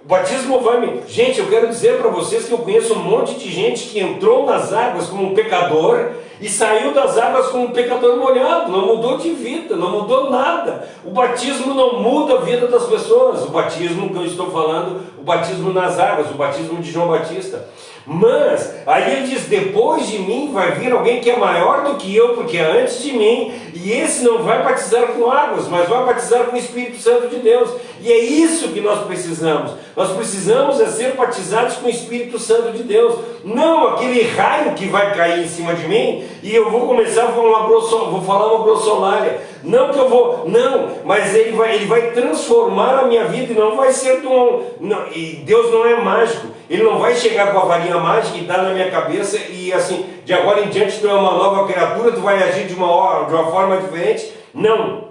O batismo Gente, eu quero dizer para vocês que eu conheço um monte de gente que entrou nas águas como um pecador e saiu das águas como um pecador molhado, não mudou de vida, não mudou nada. O batismo não muda a vida das pessoas. O batismo que eu estou falando, o batismo nas águas, o batismo de João Batista. Mas, aí ele diz, depois de mim vai vir alguém que é maior do que eu, porque é antes de mim, e esse não vai batizar com águas, mas vai batizar com o Espírito Santo de Deus. E é isso que nós precisamos. Nós precisamos ser batizados com o Espírito Santo de Deus. Não aquele raio que vai cair em cima de mim, e eu vou começar a falar uma grossolária. Não que eu vou, não, mas ele vai transformar a minha vida, e não vai ser e Deus não é mágico. Ele não vai chegar com a varinha mágica e dar na minha cabeça e assim, de agora em diante tu é uma nova criatura, tu vai agir de uma forma diferente. Não.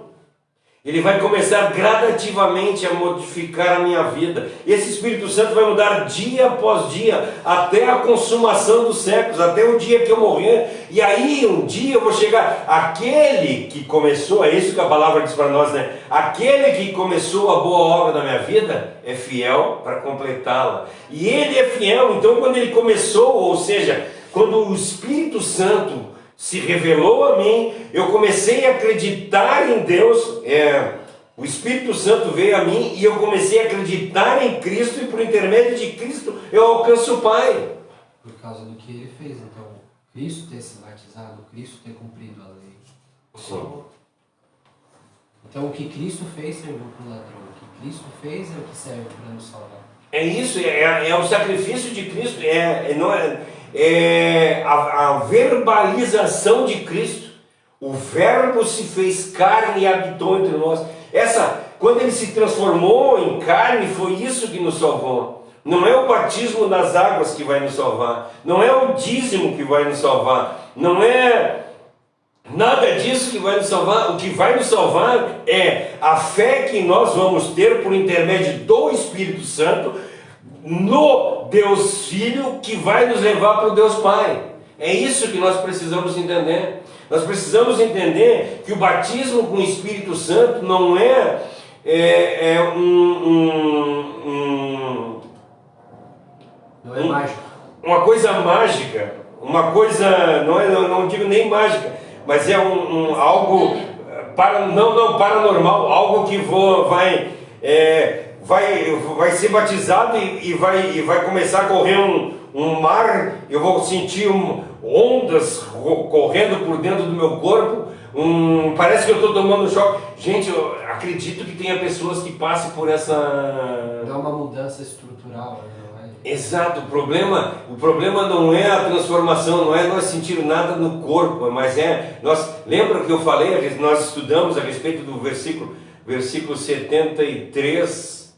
Ele vai começar gradativamente a modificar a minha vida. Esse Espírito Santo vai mudar dia após dia, até a consumação dos séculos, até o dia que eu morrer. E aí um dia eu vou chegar, aquele que começou, é isso que a palavra diz para nós, né? Aquele que começou a boa obra na minha vida é fiel para completá-la. E ele é fiel, então quando ele começou, ou seja, quando o Espírito Santo se revelou a mim, eu comecei a acreditar em Deus, o Espírito Santo veio a mim e eu comecei a acreditar em Cristo, e por intermédio de Cristo eu alcanço o Pai. Por causa do que ele fez, então, Cristo ter se batizado, Cristo ter cumprido a lei. Sim. Então o que Cristo fez serviu para o ladrão, o que Cristo fez é o que serve para nos salvar. É isso, é o sacrifício de Cristo, a verbalização de Cristo. O Verbo se fez carne e habitou entre nós. Quando ele se transformou em carne, foi isso que nos salvou. Não é o batismo nas águas que vai nos salvar, não é o dízimo que vai nos salvar, não é nada disso que vai nos salvar. O que vai nos salvar é a fé que nós vamos ter por intermédio do Espírito Santo no Deus Filho, que vai nos levar para o Deus Pai. É isso que nós precisamos entender. Nós precisamos entender que o batismo com o Espírito Santo não é não é mágico. Uma coisa mágica. uma coisa, não digo nem mágica, mas é algo paranormal, algo que vai ser batizado e vai começar a correr um mar, eu vou sentir ondas correndo por dentro do meu corpo, parece que eu estou tomando choque. Gente, eu acredito que tenha pessoas que passem por essa... Não é uma mudança estrutural, né? Exato, o problema não é a transformação, não é nós sentir nada no corpo, mas lembra que eu falei, nós estudamos a respeito do versículo 73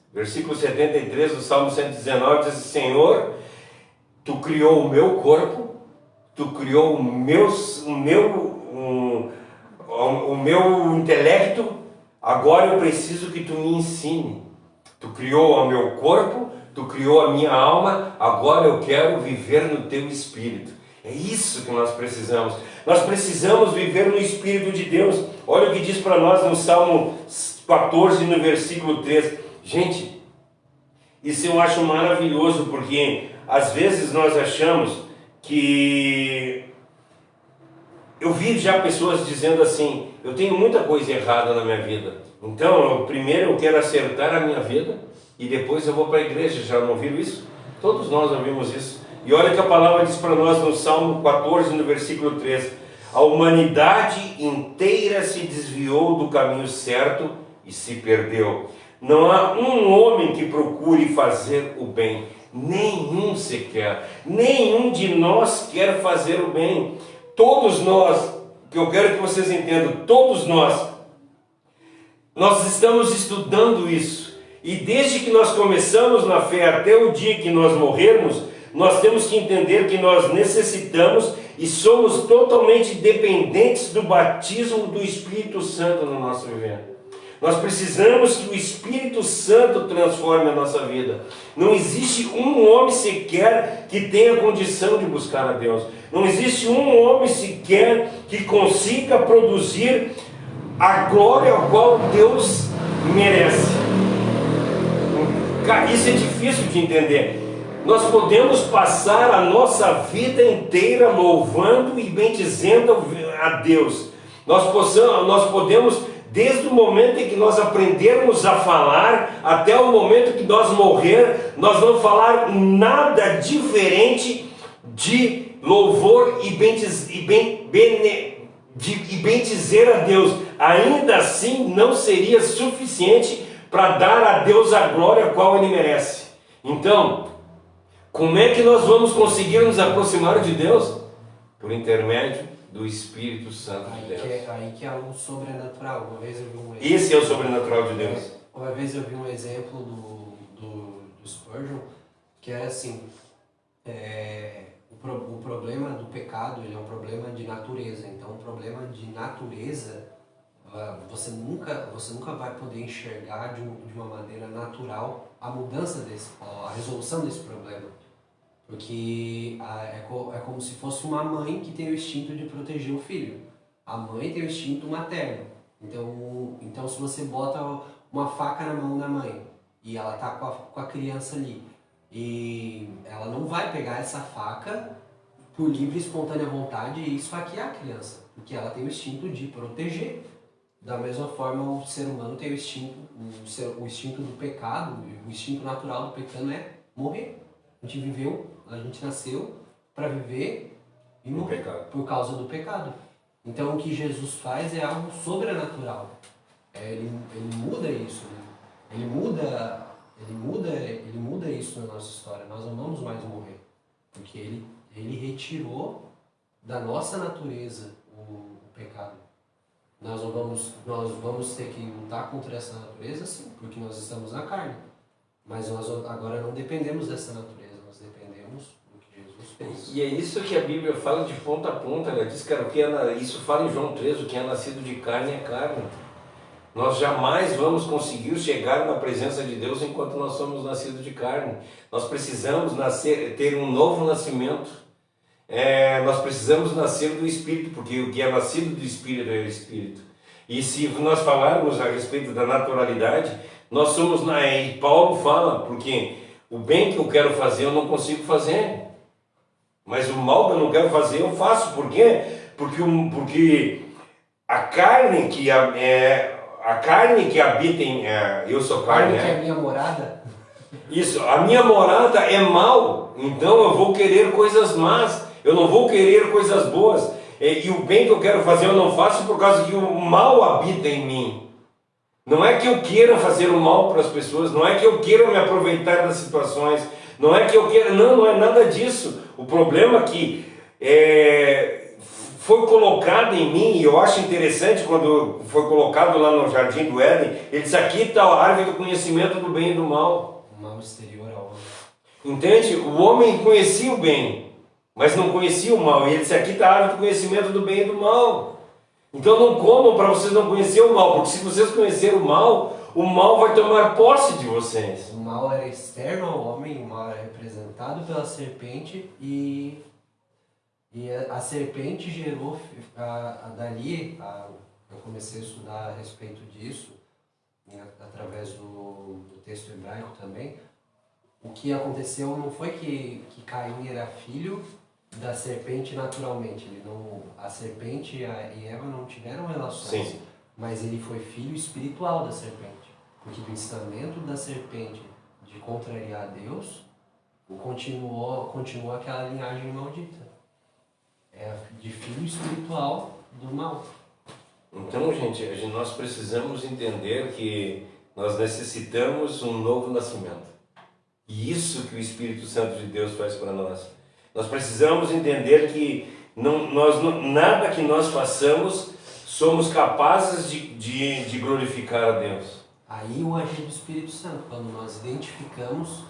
do Salmo 119, diz assim: Senhor, Tu criou o meu corpo, Tu criou o meu intelecto, agora eu preciso que Tu me ensine. Tu criou o meu corpo, Tu criou a minha alma, agora eu quero viver no Teu Espírito. É isso que nós precisamos. Nós precisamos viver no Espírito de Deus. Olha o que diz para nós no Salmo 14, no versículo 3. Gente, isso eu acho maravilhoso, porque às vezes nós achamos que... Eu vi já pessoas dizendo assim: eu tenho muita coisa errada na minha vida, então primeiro eu quero acertar a minha vida e depois eu vou para a igreja. Já não ouviram isso? Todos nós ouvimos isso. E olha que a palavra diz para nós no Salmo 14, no versículo 3: a humanidade inteira se desviou do caminho certo e se perdeu. Não há um homem que procure fazer o bem, nenhum sequer. Nenhum de nós quer fazer o bem. Todos nós, que eu quero que vocês entendam, todos nós estamos estudando isso. E desde que nós começamos na fé até o dia que nós morrermos, nós temos que entender que nós necessitamos e somos totalmente dependentes do batismo do Espírito Santo no nosso viver. Nós precisamos que o Espírito Santo transforme a nossa vida. Não existe um homem sequer que tenha condição de buscar a Deus. Não existe um homem sequer que consiga produzir a glória a qual Deus merece. Isso é difícil de entender. Nós podemos passar a nossa vida inteira louvando e bendizendo a Deus. Nós podemos, desde o momento em que nós aprendermos a falar, até o momento que nós morrer, nós vamos falar nada diferente de louvor e bendizer a Deus. Ainda assim não seria suficiente para dar a Deus a glória a qual Ele merece. Então, como é que nós vamos conseguir nos aproximar de Deus? Por intermédio do Espírito Santo de Deus. Aí que é algo sobrenatural. Uma vez eu vi um exemplo. Esse é o sobrenatural de Deus. Uma vez eu vi um exemplo do Spurgeon, que era assim: o problema do pecado, ele é um problema de natureza. Então, um problema de natureza, você nunca vai poder enxergar de uma maneira natural a mudança a resolução desse problema. Porque é como se fosse uma mãe que tem o instinto de proteger o filho. A mãe tem o instinto materno. Então se você bota uma faca na mão da mãe e ela está com a criança ali, e ela não vai pegar essa faca por livre e espontânea vontade e esfaquear a criança, porque ela tem o instinto de proteger. Da mesma forma, o ser humano tem o instinto do pecado, o instinto natural do pecado é morrer. A gente nasceu para viver e morrer por causa do pecado. Então o que Jesus faz é algo sobrenatural. Ele muda isso, né? Ele muda isso na nossa história. Nós não vamos mais morrer, porque ele retirou da nossa natureza o pecado. Nós vamos ter que lutar contra essa natureza, sim, porque nós estamos na carne. Mas nós agora não dependemos dessa natureza, nós dependemos do que Jesus fez. E é isso que a Bíblia fala de ponta a ponta. Ela diz, cara, isso fala em João 13, o que é nascido de carne é carne. Nós jamais vamos conseguir chegar na presença de Deus enquanto nós somos nascidos de carne. Nós precisamos ter um novo nascimento. Nós precisamos nascer do Espírito, porque o que é nascido do Espírito é o Espírito. E se nós falarmos a respeito da naturalidade, nós somos, e Paulo fala, porque o bem que eu quero fazer eu não consigo fazer. Mas o mal que eu não quero fazer, eu faço. Por quê? Porque a carne que habita em... eu sou carne, que é a minha morada. Isso, a minha morada é mal. Então eu vou querer coisas más. Eu não vou querer coisas boas. E o bem que eu quero fazer eu não faço por causa que o mal habita em mim. Não é que eu queira fazer o mal para as pessoas, não é que eu queira me aproveitar das situações, não é que eu queira, não é nada disso. O problema é que foi colocado em mim, e eu acho interessante quando foi colocado lá no Jardim do Éden, ele disse: aqui está a árvore do conhecimento do bem e do mal. O mal exterior ao homem. Entende? O homem conhecia o bem, mas não conhecia o mal. E ele disse: aqui está a árvore do conhecimento do bem e do mal. Então não comam para vocês não conhecerem o mal, porque se vocês conhecerem o mal vai tomar posse de vocês. O mal era externo ao homem, o mal era representado pela serpente e a serpente gerou, dali, eu comecei a estudar a respeito disso, através do texto hebraico também. O que aconteceu não foi que Caim era filho da serpente naturalmente. A serpente e Eva não tiveram relações, Sim. mas ele foi filho espiritual da serpente. Porque do ensinamento da serpente de contrariar Deus, continuou aquela linhagem maldita. É de filho espiritual do mal. Então, gente, nós precisamos entender que nós necessitamos um novo nascimento. E isso que o Espírito Santo de Deus faz para nós. Nós precisamos entender que nada que nós façamos somos capazes de glorificar a Deus. Aí o agir do Espírito Santo, quando nós identificamos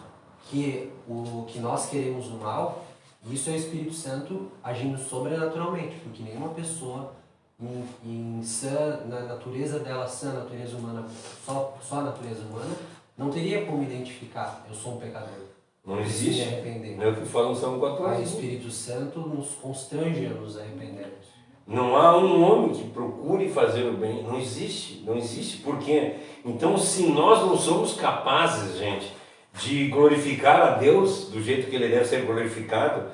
que o que nós queremos o mal, isso é o Espírito Santo agindo sobrenaturalmente, porque nenhuma pessoa na natureza dela, sã, natureza humana, só a natureza humana, não teria como identificar: eu sou um pecador. Não existe. Me arrepender. É o que falam São 14. O Espírito Santo nos constrange a nos arrependermos. Não há um homem que procure fazer o bem. Não existe. Não existe. Por quê? Então, se nós não somos capazes, gente, de glorificar a Deus do jeito que Ele deve ser glorificado,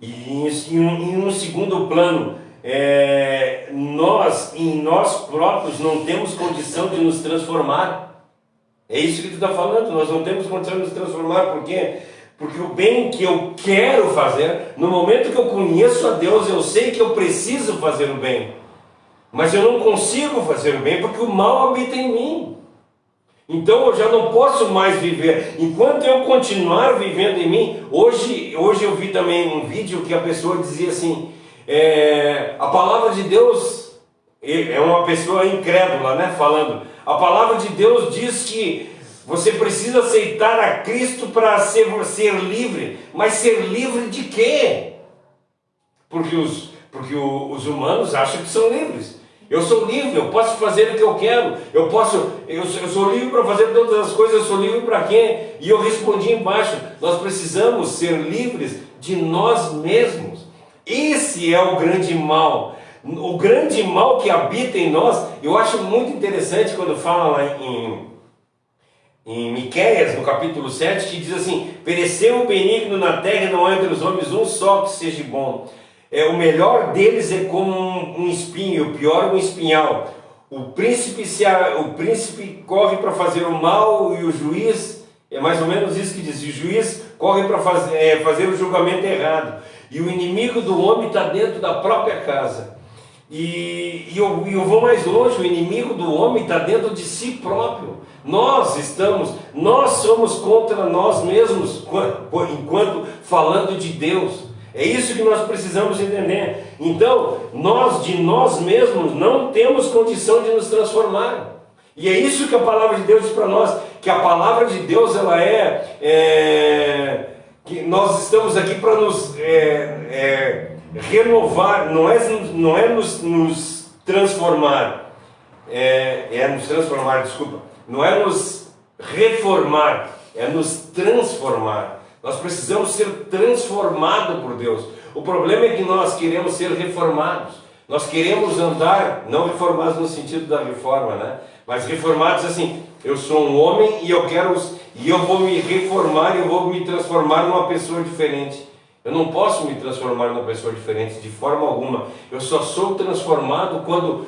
e em um segundo plano, em nós próprios não temos condição de nos transformar. É isso que tu está falando. Nós não temos condição de nos transformar. Por quê? Porque o bem que eu quero fazer, no momento que eu conheço a Deus, eu sei que eu preciso fazer o bem. Mas eu não consigo fazer o bem porque o mal habita em mim. Então eu já não posso mais viver. Enquanto eu continuar vivendo em mim, hoje eu vi também um vídeo que a pessoa dizia assim, a palavra de Deus, é uma pessoa incrédula, né, falando, a palavra de Deus diz que você precisa aceitar a Cristo para ser livre. Mas ser livre de quê? Porque os humanos acham que são livres. Eu sou livre, eu posso fazer o que eu quero. Eu sou livre para fazer todas as coisas. Eu sou livre para quê? E eu respondi embaixo: nós precisamos ser livres de nós mesmos. Esse é o grande mal. O grande mal que habita em nós. Eu acho muito interessante quando fala lá em Miqueias, no capítulo 7, que diz assim: pereceu o benigno na terra e não há entre os homens um só que seja bom. O melhor deles é como um espinho, o pior um espinhal. O príncipe corre para fazer o mal e o juiz, é mais ou menos isso que diz, o juiz corre para fazer o julgamento errado. E o inimigo do homem está dentro da própria casa. E eu vou mais longe, o inimigo do homem está dentro de si próprio. Nós somos contra nós mesmos, enquanto falando de Deus. É isso que nós precisamos entender. Então, de nós mesmos não temos condição de nos transformar. E é isso que a palavra de Deus diz para nós, que a palavra de Deus, ela que nós estamos aqui para nos renovar, não é nos transformar, nos transformar, desculpa, não é nos reformar, é nos transformar. Nós precisamos ser transformados por Deus. O problema é que nós queremos ser reformados. Nós queremos andar, não reformados no sentido da reforma, né? Mas reformados assim, eu sou um homem e eu vou me reformar, eu vou me transformar numa pessoa diferente. Eu não posso me transformar numa pessoa diferente de forma alguma. Eu só sou transformado quando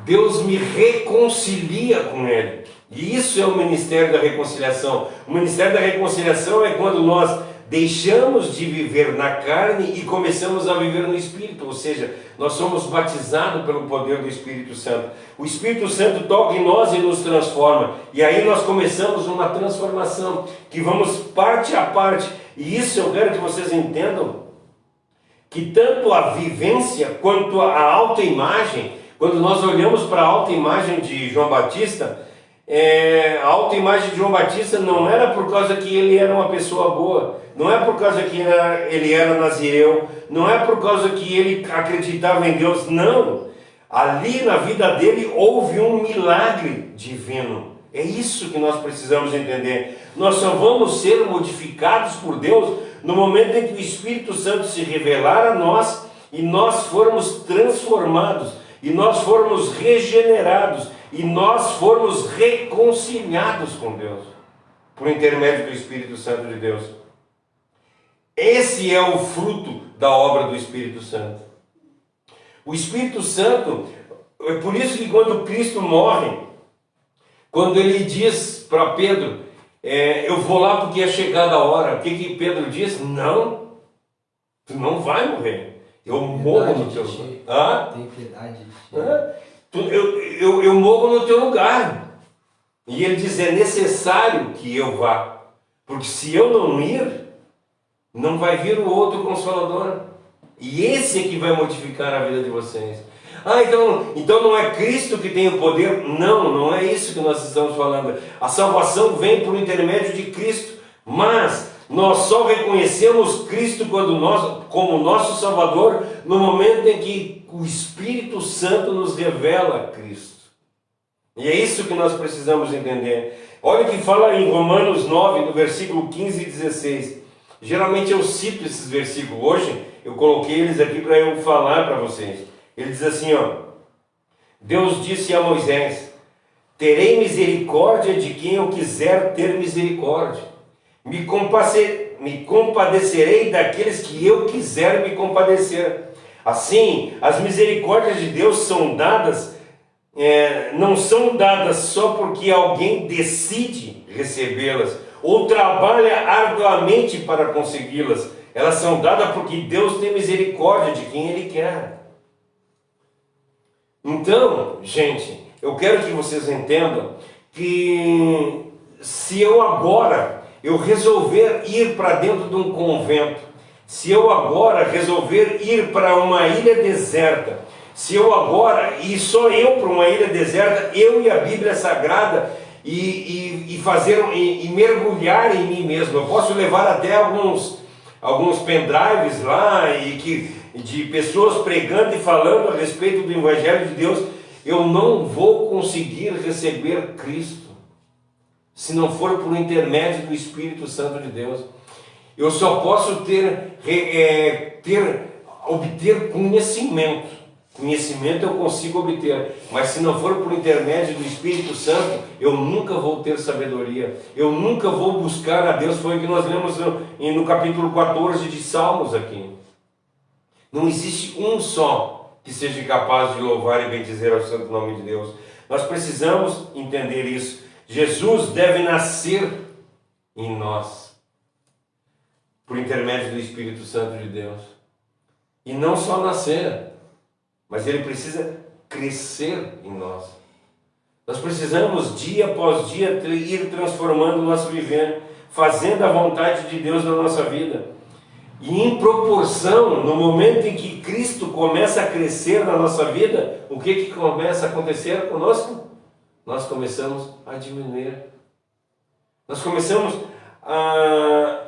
Deus me reconcilia com Ele. E isso é o ministério da reconciliação. O ministério da reconciliação é quando nós deixamos de viver na carne e começamos a viver no Espírito. Ou seja, nós somos batizados pelo poder do Espírito Santo. O Espírito Santo toca em nós e nos transforma. E aí nós começamos uma transformação que vamos parte a parte. E isso eu quero que vocês entendam, que tanto a vivência quanto a autoimagem, quando nós olhamos para a autoimagem de João Batista, a autoimagem de João Batista não era por causa que ele era uma pessoa boa, não é por causa que ele era nazireu, não é por causa que ele acreditava em Deus, não. Ali na vida dele houve um milagre divino. É isso que nós precisamos entender. Nós só vamos ser modificados por Deus no momento em que o Espírito Santo se revelar a nós e nós formos transformados, e nós formos regenerados, e nós formos reconciliados com Deus, por intermédio do Espírito Santo de Deus. Esse é o fruto da obra do Espírito Santo. O Espírito Santo, é por isso que quando Cristo morre, quando ele diz para Pedro, eu vou lá porque é chegada a hora, o que Pedro diz? Não, tu não vai morrer, eu morro no teu lugar. Tem piedade de ti. Eu morro no teu lugar. E ele diz, é necessário que eu vá, porque se eu não ir, não vai vir o outro Consolador. E esse é que vai modificar a vida de vocês. Então não é Cristo que tem o poder? Não, não é isso que nós estamos falando. A salvação vem por intermédio de Cristo, mas nós só reconhecemos Cristo como nosso Salvador no momento em que o Espírito Santo nos revela Cristo. E é isso que nós precisamos entender. Olha o que fala em Romanos 9, no versículo 15 e 16. Geralmente eu cito esses versículos. Hoje eu coloquei eles aqui para eu falar para vocês. Ele diz assim, Deus disse a Moisés, terei misericórdia de quem eu quiser ter misericórdia. Me compadecerei daqueles que eu quiser me compadecer. Assim, as misericórdias de Deus são dadas, não são dadas só porque alguém decide recebê-las ou trabalha arduamente para consegui-las. Elas são dadas porque Deus tem misericórdia de quem Ele quer. Então, gente, eu quero que vocês entendam que se eu resolver ir para dentro de um convento, se eu agora resolver ir para uma ilha deserta, se eu agora ir só eu para uma ilha deserta, eu e a Bíblia Sagrada, e mergulhar em mim mesmo, eu posso levar até alguns pendrives lá de pessoas pregando e falando a respeito do Evangelho de Deus, eu não vou conseguir receber Cristo se não for por intermédio do Espírito Santo de Deus. Eu só posso obter conhecimento. Conhecimento eu consigo obter, mas se não for por intermédio do Espírito Santo, eu nunca vou ter sabedoria, eu nunca vou buscar a Deus. Foi o que nós lemos no capítulo 14 de Salmos aqui. Não existe um só que seja capaz de louvar e bendizer ao santo nome de Deus. Nós precisamos entender isso. Jesus deve nascer em nós, por intermédio do Espírito Santo de Deus. E não só nascer, mas ele precisa crescer em nós. Nós precisamos, dia após dia, ir transformando o nosso viver, fazendo a vontade de Deus na nossa vida. E em proporção, no momento em que Cristo começa a crescer na nossa vida, o que começa a acontecer conosco? Nós começamos a diminuir. Nós começamos a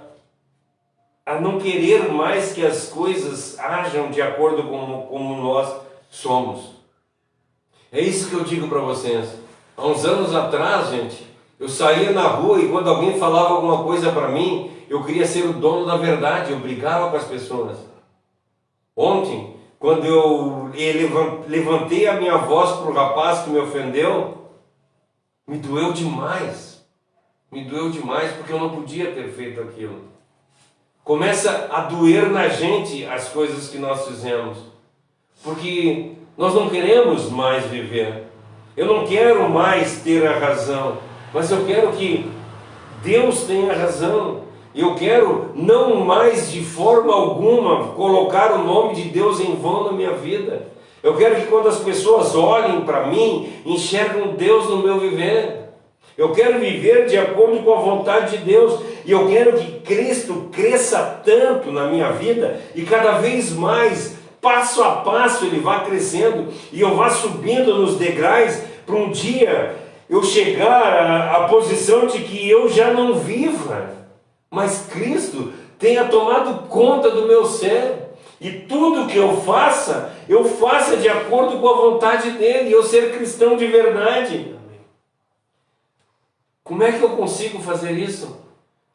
não querer mais que as coisas hajam de acordo com como nós somos. É isso que eu digo para vocês. Há uns anos atrás, gente, eu saía na rua e quando alguém falava alguma coisa para mim, eu queria ser o dono da verdade, eu brigava com as pessoas. Ontem, quando eu levantei a minha voz para o rapaz que me ofendeu, me doeu demais. Me doeu demais porque eu não podia ter feito aquilo. Começa a doer na gente as coisas que nós fizemos, porque nós não queremos mais viver. Eu não quero mais ter a razão, mas eu quero que Deus tenha a razão. Eu quero não mais de forma alguma colocar o nome de Deus em vão na minha vida. Eu quero que quando as pessoas olhem para mim, enxergam Deus no meu viver. Eu quero viver de acordo com a vontade de Deus. E eu quero que Cristo cresça tanto na minha vida e cada vez mais, passo a passo, Ele vá crescendo e eu vá subindo nos degraus para um dia eu chegar à posição de que eu já não viva, mas Cristo tenha tomado conta do meu ser. E tudo que eu faça de acordo com a vontade dEle, eu ser cristão de verdade. Como é que eu consigo fazer isso?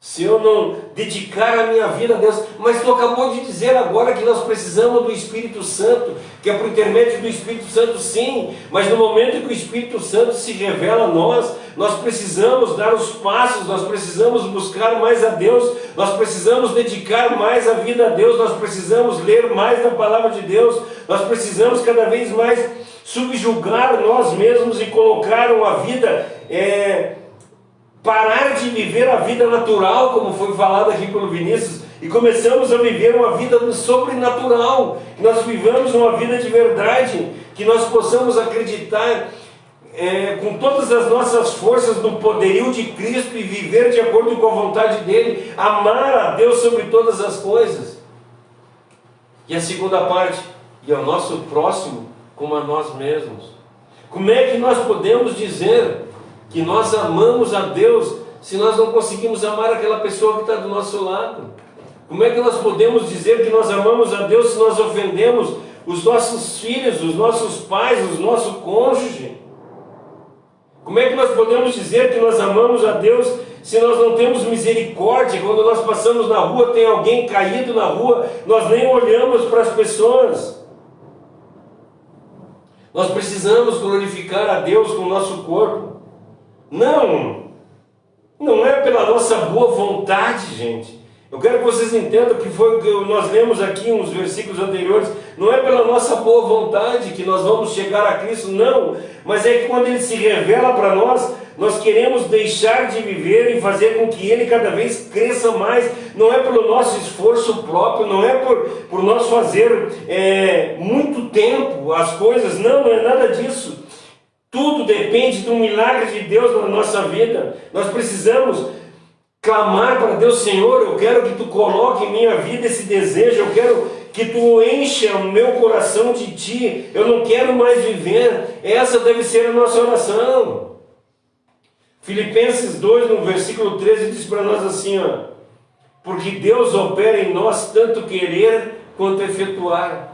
Se eu não dedicar a minha vida a Deus. Mas tu acabou de dizer agora que nós precisamos do Espírito Santo, que é por intermédio do Espírito Santo, sim, mas no momento que o Espírito Santo se revela a nós, nós precisamos dar os passos, nós precisamos buscar mais a Deus, nós precisamos dedicar mais a vida a Deus, nós precisamos ler mais da palavra de Deus, nós precisamos cada vez mais subjugar nós mesmos e colocar uma vida, parar de viver a vida natural, como foi falado aqui pelo Vinícius, e começamos a viver uma vida sobrenatural, que nós vivamos uma vida de verdade, que nós possamos acreditar com todas as nossas forças no poderio de Cristo e viver de acordo com a vontade dEle, amar a Deus sobre todas as coisas. E a segunda parte, e ao nosso próximo como a nós mesmos. Como é que nós podemos dizer que nós amamos a Deus se nós não conseguimos amar aquela pessoa que está do nosso lado? Como é que nós podemos dizer que nós amamos a Deus se nós ofendemos os nossos filhos, os nossos pais, o nosso cônjuge? Como é que nós podemos dizer que nós amamos a Deus se nós não temos misericórdia? Quando nós passamos na rua, tem alguém caído na rua, nós nem olhamos para as pessoas. Nós precisamos glorificar a Deus com o nosso corpo. Não é pela nossa boa vontade, gente. Eu quero que vocês entendam que foi o que nós lemos aqui uns versículos anteriores. Não é pela nossa boa vontade que nós vamos chegar a Cristo, não. Mas é que quando Ele se revela para nós, nós queremos deixar de viver e fazer com que Ele cada vez cresça mais. Não é pelo nosso esforço próprio, não é por nós fazer muito tempo as coisas. Não é nada disso. Tudo depende do milagre de Deus na nossa vida. Nós precisamos clamar para Deus: Senhor, eu quero que Tu coloque em minha vida esse desejo, eu quero que Tu encha o meu coração de Ti, eu não quero mais viver. Essa deve ser a nossa oração. Filipenses 2, no versículo 13, diz para nós assim, porque Deus opera em nós tanto querer quanto efetuar.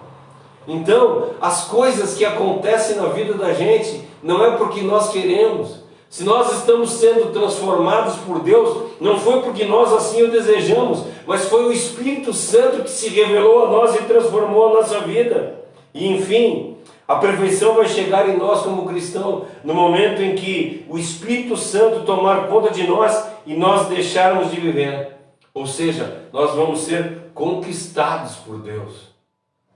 Então, as coisas que acontecem na vida da gente, não é porque nós queremos. Se nós estamos sendo transformados por Deus, não foi porque nós assim o desejamos, mas foi o Espírito Santo que se revelou a nós e transformou a nossa vida. E enfim, a perfeição vai chegar em nós como cristão, no momento em que o Espírito Santo tomar conta de nós e nós deixarmos de viver. Ou seja, nós vamos ser conquistados por Deus.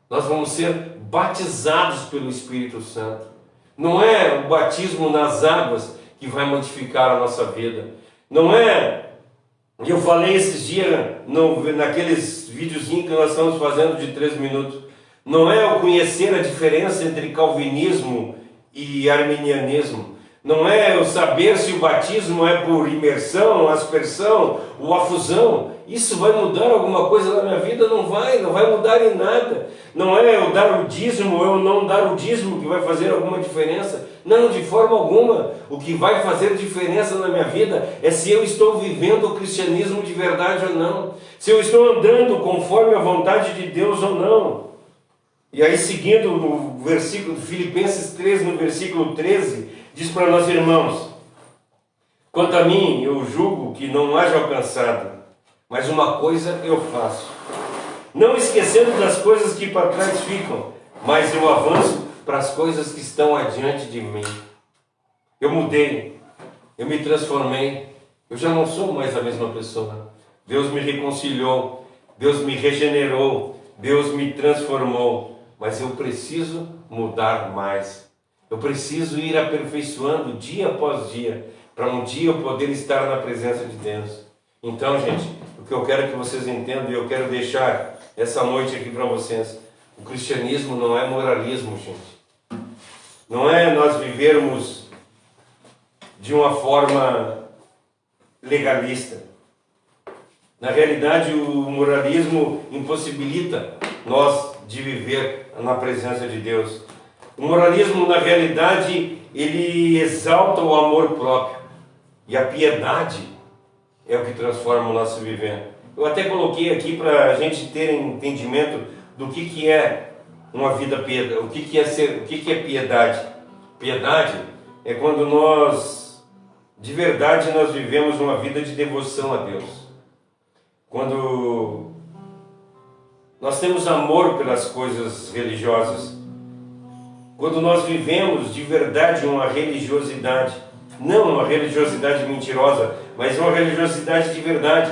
Nós vamos ser batizados pelo Espírito Santo. Não é o batismo nas águas que vai modificar a nossa vida. Não é, eu falei esses dias naqueles videozinhos que nós estamos fazendo de 3 minutos, não é o conhecer a diferença entre calvinismo e arminianismo. Não é eu saber se o batismo é por imersão, aspersão ou afusão. Isso vai mudar alguma coisa na minha vida? Não vai mudar em nada. Não é eu dar o dízimo ou eu não dar o dízimo que vai fazer alguma diferença. Não, de forma alguma. O que vai fazer diferença na minha vida é se eu estou vivendo o cristianismo de verdade ou não. Se eu estou andando conforme a vontade de Deus ou não. E aí, seguindo no versículo Filipenses 3, no versículo 13, diz para nós, irmãos: quanto a mim, eu julgo que não haja alcançado, mas uma coisa eu faço, não esquecendo das coisas que para trás ficam, mas eu avanço para as coisas que estão adiante de mim. Eu mudei, eu me transformei, eu já não sou mais a mesma pessoa. Deus me reconciliou, Deus me regenerou, Deus me transformou, mas eu preciso mudar mais. Eu preciso ir aperfeiçoando dia após dia, para um dia eu poder estar na presença de Deus. Então, gente, o que eu quero que vocês entendam, e eu quero deixar essa noite aqui para vocês, o cristianismo não é moralismo, gente. Não é nós vivermos de uma forma legalista. Na realidade, o moralismo impossibilita nós de viver na presença de Deus. O moralismo, na realidade, ele exalta o amor próprio. E a piedade é o que transforma o nosso viver. Eu até coloquei aqui para a gente ter entendimento do que é uma vida piedosa, o que é piedade. Piedade é quando nós, de verdade, nós vivemos uma vida de devoção a Deus. Quando nós temos amor pelas coisas religiosas. Quando nós vivemos de verdade uma religiosidade. Não uma religiosidade mentirosa, mas uma religiosidade de verdade.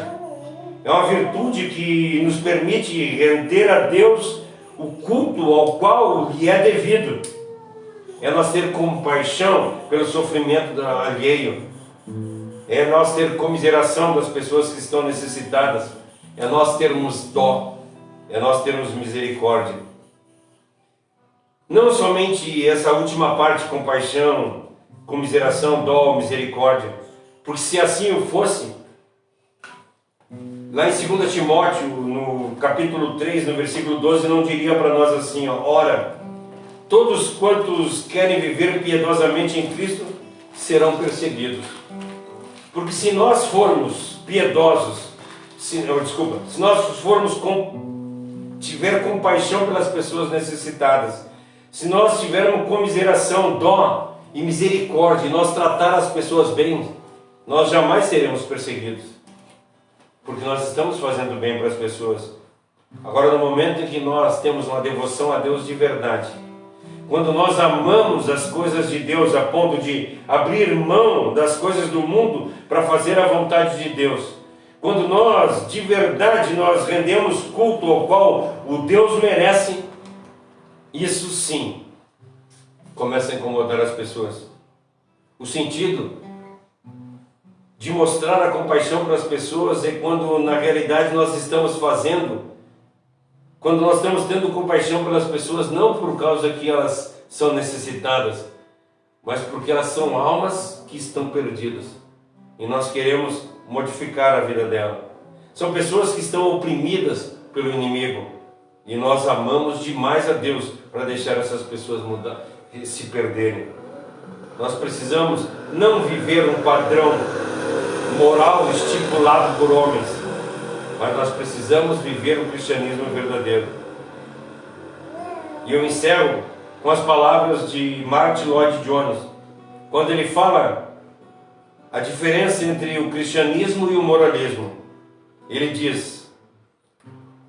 É uma virtude que nos permite render a Deus o culto ao qual lhe é devido. É nós ter compaixão pelo sofrimento alheio. É nós ter comiseração das pessoas que estão necessitadas. É nós termos dó. É nós termos misericórdia. Não somente essa última parte, compaixão, comiseração, dó, misericórdia. Porque se assim fosse, lá em 2 Timóteo, no capítulo 3, no versículo 12, não diria para nós assim, ó, ora, todos quantos querem viver piedosamente em Cristo serão perseguidos. Porque se nós formos piedosos, se nós formos tiver compaixão pelas pessoas necessitadas, se nós tivermos comiseração, dó e misericórdia, e nós tratar as pessoas bem, nós jamais seremos perseguidos. Porque nós estamos fazendo bem para as pessoas. Agora, no momento em que nós temos uma devoção a Deus de verdade, quando nós amamos as coisas de Deus a ponto de abrir mão das coisas do mundo para fazer a vontade de Deus, quando nós, de verdade, nós rendemos culto ao qual o Deus merece, isso sim começa a incomodar as pessoas. O sentido de mostrar a compaixão para as pessoas é quando na realidade nós estamos fazendo, quando nós estamos tendo compaixão pelas pessoas não por causa que elas são necessitadas, mas porque elas são almas que estão perdidas e nós queremos modificar a vida dela. São pessoas que estão oprimidas pelo inimigo e nós amamos demais a Deus para deixar essas pessoas mudar, se perderem. Nós precisamos não viver um padrão moral estipulado por homens, mas nós precisamos viver o cristianismo verdadeiro. E eu encerro com as palavras de Martin Lloyd Jones, quando ele fala a diferença entre o cristianismo e o moralismo. Ele diz,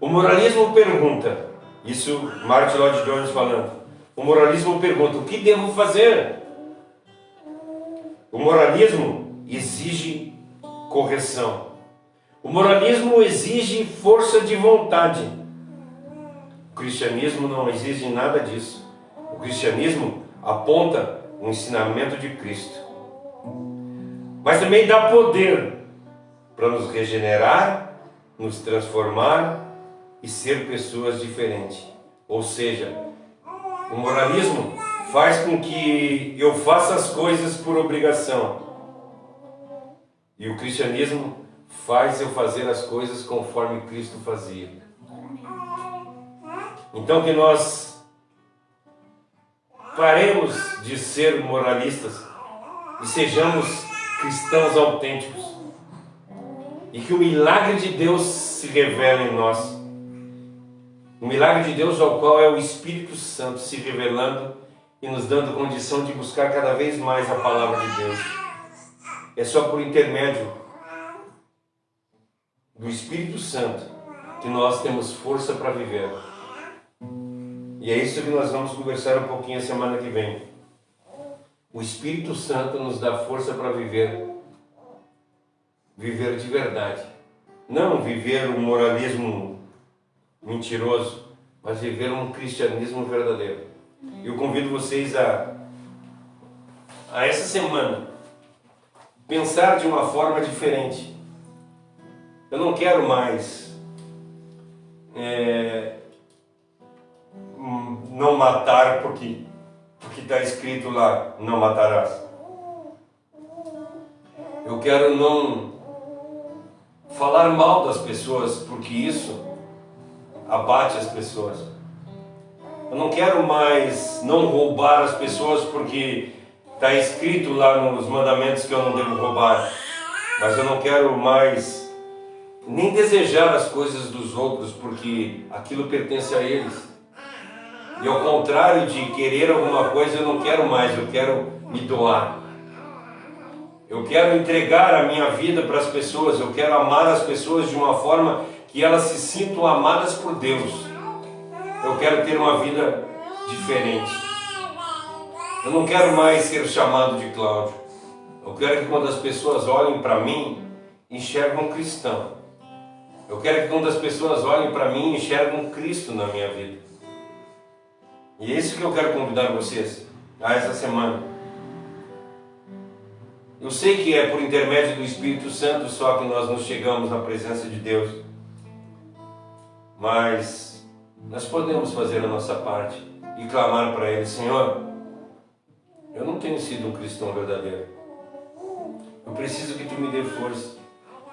o moralismo pergunta, isso Martin Lloyd Jones falando, o moralismo pergunta, o que devo fazer? O moralismo exige correção. O moralismo exige força de vontade. O cristianismo não exige nada disso. O cristianismo aponta o ensinamento de Cristo. Mas também dá poder para nos regenerar, nos transformar e ser pessoas diferentes. Ou seja, o moralismo faz com que eu faça as coisas por obrigação. E o cristianismo faz eu fazer as coisas conforme Cristo fazia. Então que nós paremos de ser moralistas e sejamos cristãos autênticos. E que o milagre de Deus se revele em nós. O milagre de Deus ao qual é o Espírito Santo se revelando e nos dando condição de buscar cada vez mais a palavra de Deus. É só por intermédio do Espírito Santo que nós temos força para viver. E é isso que nós vamos conversar um pouquinho a semana que vem. O Espírito Santo nos dá força para viver. Viver de verdade. Não viver um moralismo mentiroso, mas viver um cristianismo verdadeiro. Eu convido vocês a essa semana pensar de uma forma diferente. Eu não quero mais não matar porque está escrito lá, não matarás. Eu quero não falar mal das pessoas porque isso abate as pessoas. Eu não quero mais não roubar as pessoas porque está escrito lá nos mandamentos que eu não devo roubar. Mas eu não quero mais nem desejar as coisas dos outros porque aquilo pertence a eles. E ao contrário de querer alguma coisa, eu não quero mais, eu quero me doar. Eu quero entregar a minha vida para as pessoas, eu quero amar as pessoas de uma forma que elas se sintam amadas por Deus. Eu quero ter uma vida diferente. Eu não quero mais ser chamado de Cláudio. Eu quero que quando as pessoas olhem para mim, enxergam um cristão. Eu quero que quando as pessoas olhem para mim, enxergam um Cristo na minha vida. E é isso que eu quero convidar vocês a essa semana. Eu sei que é por intermédio do Espírito Santo só que nós nos chegamos na presença de Deus. Mas nós podemos fazer a nossa parte e clamar para Ele: Senhor, eu não tenho sido um cristão verdadeiro. Eu preciso que Tu me dê força.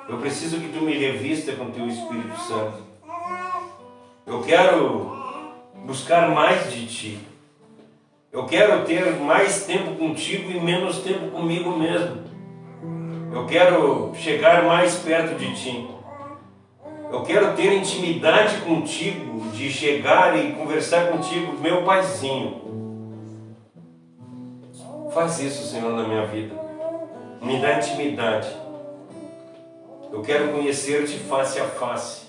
Eu preciso que Tu me revista com Teu Espírito Santo. Eu quero buscar mais de Ti. Eu quero ter mais tempo contigo e menos tempo comigo mesmo. Eu quero chegar mais perto de Ti. Eu quero ter intimidade contigo, de chegar e conversar contigo, meu paizinho. Faz isso, Senhor, na minha vida. Me dá intimidade. Eu quero conhecer-te face a face.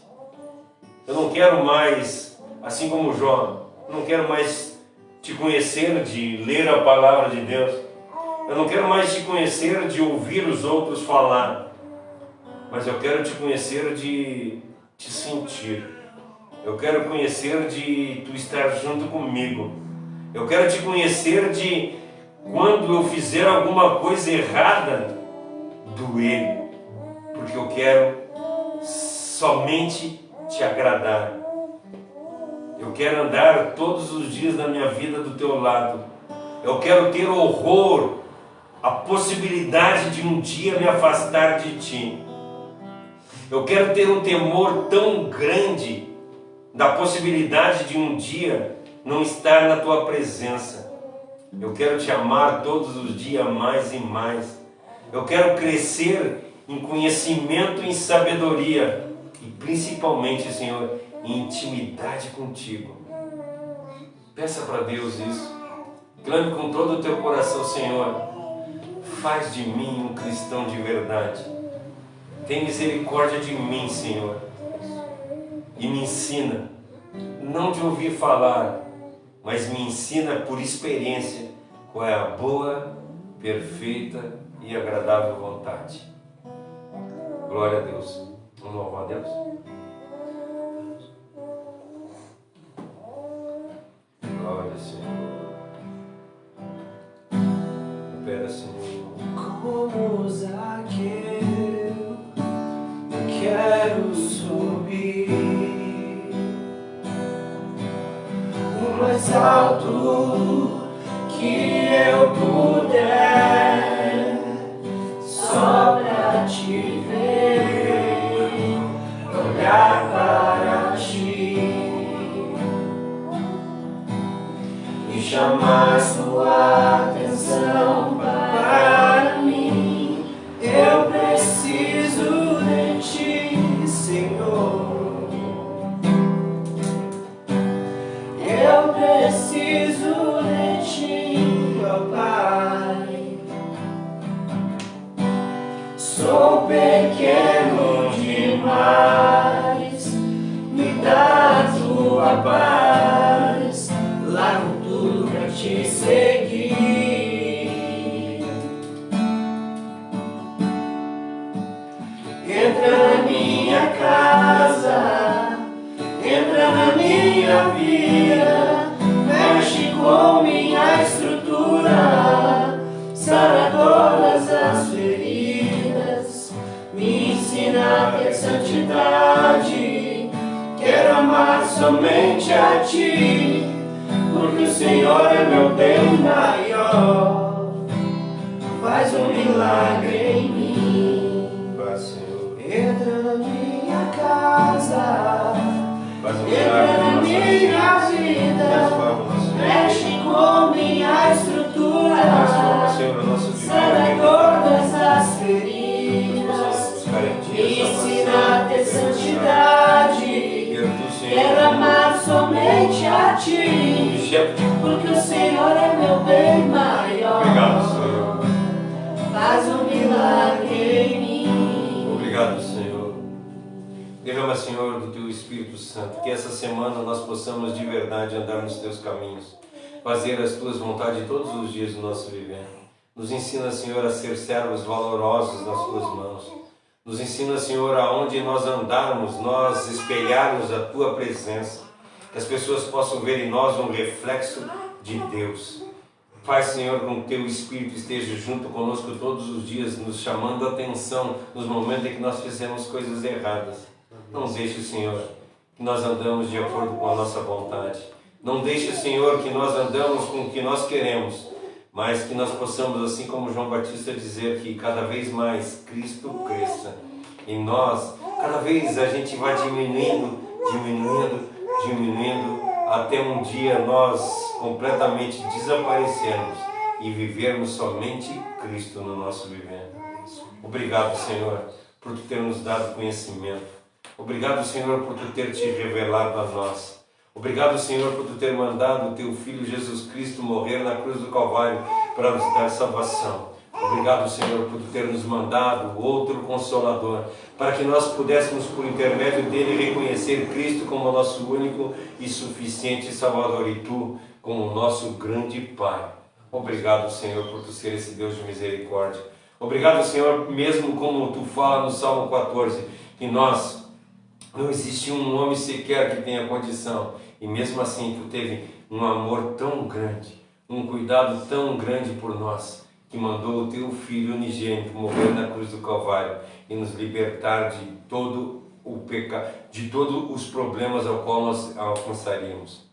Eu não quero mais, assim como Jó, não quero mais te conhecer de ler a palavra de Deus. Eu não quero mais te conhecer de ouvir os outros falar. Mas eu quero te conhecer de te sentir. Eu quero conhecer de tu estar junto comigo. Eu quero te conhecer de quando eu fizer alguma coisa errada, doer. Porque eu quero somente te agradar. Eu quero andar todos os dias da minha vida do teu lado. Eu quero ter horror à possibilidade de um dia me afastar de ti. Eu quero ter um temor tão grande da possibilidade de um dia não estar na tua presença. Eu quero te amar todos os dias mais e mais. Eu quero crescer em conhecimento e em sabedoria. E principalmente, Senhor, em intimidade contigo. Peça para Deus isso. Clame com todo o teu coração: Senhor, faz de mim um cristão de verdade. Tem misericórdia de mim, Senhor. E me ensina, não de ouvir falar, mas me ensina por experiência qual é a boa, perfeita e agradável vontade. Glória a Deus. Vamos louvar a Deus? Glória, Senhor. Opera, Senhor. Como Zaqueu, eu quero subir o mais alto que eu puder, só pra te ver, olhar para ti e chamar sua atenção para mim. Eu preciso de ti, Senhor. Eu preciso de ti, ó Pai. Sou pequeno demais, me dá a tua paz, largo tudo pra te seguir. Entra na minha casa, entra Me ensina a ter santidade. Quero amar somente a Ti, porque o Senhor é meu bem maior. Faz um milagre em mim. Faz, Senhor. Entra na minha casa, Faz um entra na milagre minha vida, Transforma, nosso mexe com minha estrutura, Transforma, Senhor, o nosso sana viver. todas as feridas, me ensina a ter santidade. Quero amar somente a Ti, porque o Senhor é meu bem maior. Obrigado, Senhor. Faz um milagre em mim. Obrigado, Senhor. Derrama, Senhor, do Teu Espírito Santo, que essa semana nós possamos de verdade andar nos Teus caminhos, fazer as Tuas vontades todos os dias do nosso viver. Nos ensina, Senhor, a ser servos valorosos nas Tuas mãos. Nos ensina, Senhor, aonde nós andarmos, nós espelharmos a Tua presença, que as pessoas possam ver em nós um reflexo de Deus. Faz, Senhor, com que Teu Espírito esteja junto conosco todos os dias, nos chamando a atenção nos momentos em que nós fizemos coisas erradas. Não deixe, Senhor, que nós andamos de acordo com a nossa vontade. Não deixe, Senhor, que nós andamos com o que nós queremos, mas que nós possamos, assim como João Batista, dizer que cada vez mais Cristo cresça em nós. Cada vez a gente vai diminuindo, até um dia nós completamente desaparecermos e vivermos somente Cristo no nosso viver. Obrigado, Senhor, por Tu ter nos dado conhecimento. Obrigado, Senhor, por Tu ter Te revelado a nós. Obrigado, Senhor, por Tu ter mandado o Teu Filho Jesus Cristo morrer na cruz do Calvário para nos dar salvação. Obrigado, Senhor, por Tu ter nos mandado outro Consolador, para que nós pudéssemos, por intermédio dele, reconhecer Cristo como nosso único e suficiente Salvador e Tu como nosso grande Pai. Obrigado, Senhor, por Tu ser esse Deus de misericórdia. Obrigado, Senhor, mesmo como Tu fala no Salmo 14, que nós, não existe um homem sequer que tenha condição, e mesmo assim Tu teve um amor tão grande, um cuidado tão grande por nós, que mandou o Teu Filho unigênito morrer na cruz do Calvário e nos libertar de todo o pecado, de todos os problemas ao qual nós alcançaríamos.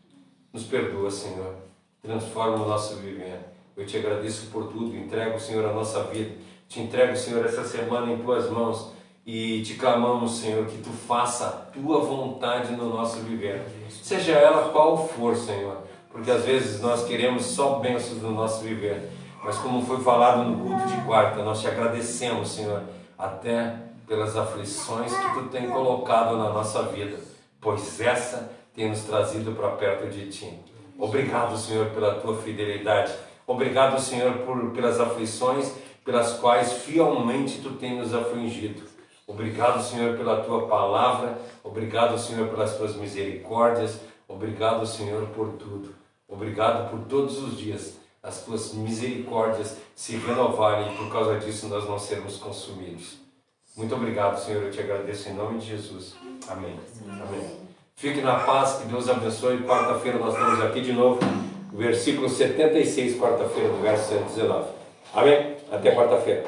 Nos perdoa, Senhor, transforma o nosso viver. Eu Te agradeço por tudo, entrego, Senhor, a nossa vida, Te entrego, Senhor, essa semana em Tuas mãos, e Te clamamos, Senhor, que Tu faça a Tua vontade no nosso viver, seja ela qual for, Senhor, porque às vezes nós queremos só bênçãos no nosso viver, mas como foi falado no culto de quarta, nós Te agradecemos, Senhor, até pelas aflições que Tu tem colocado na nossa vida, pois essa tem nos trazido para perto de Ti. Obrigado, Senhor, pela Tua fidelidade. Obrigado, Senhor, pelas aflições pelas quais fielmente Tu tem nos afligido. Obrigado, Senhor, pela Tua palavra. Obrigado, Senhor, pelas Tuas misericórdias. Obrigado, Senhor, por tudo. Obrigado por todos os dias as Tuas misericórdias se renovarem e por causa disso nós não sermos consumidos. Muito obrigado, Senhor. Eu Te agradeço em nome de Jesus. Amém. Amém. Fique na paz, que Deus abençoe. Quarta-feira nós estamos aqui de novo. Versículo 76, quarta-feira, do verso 119. Amém? Até quarta-feira.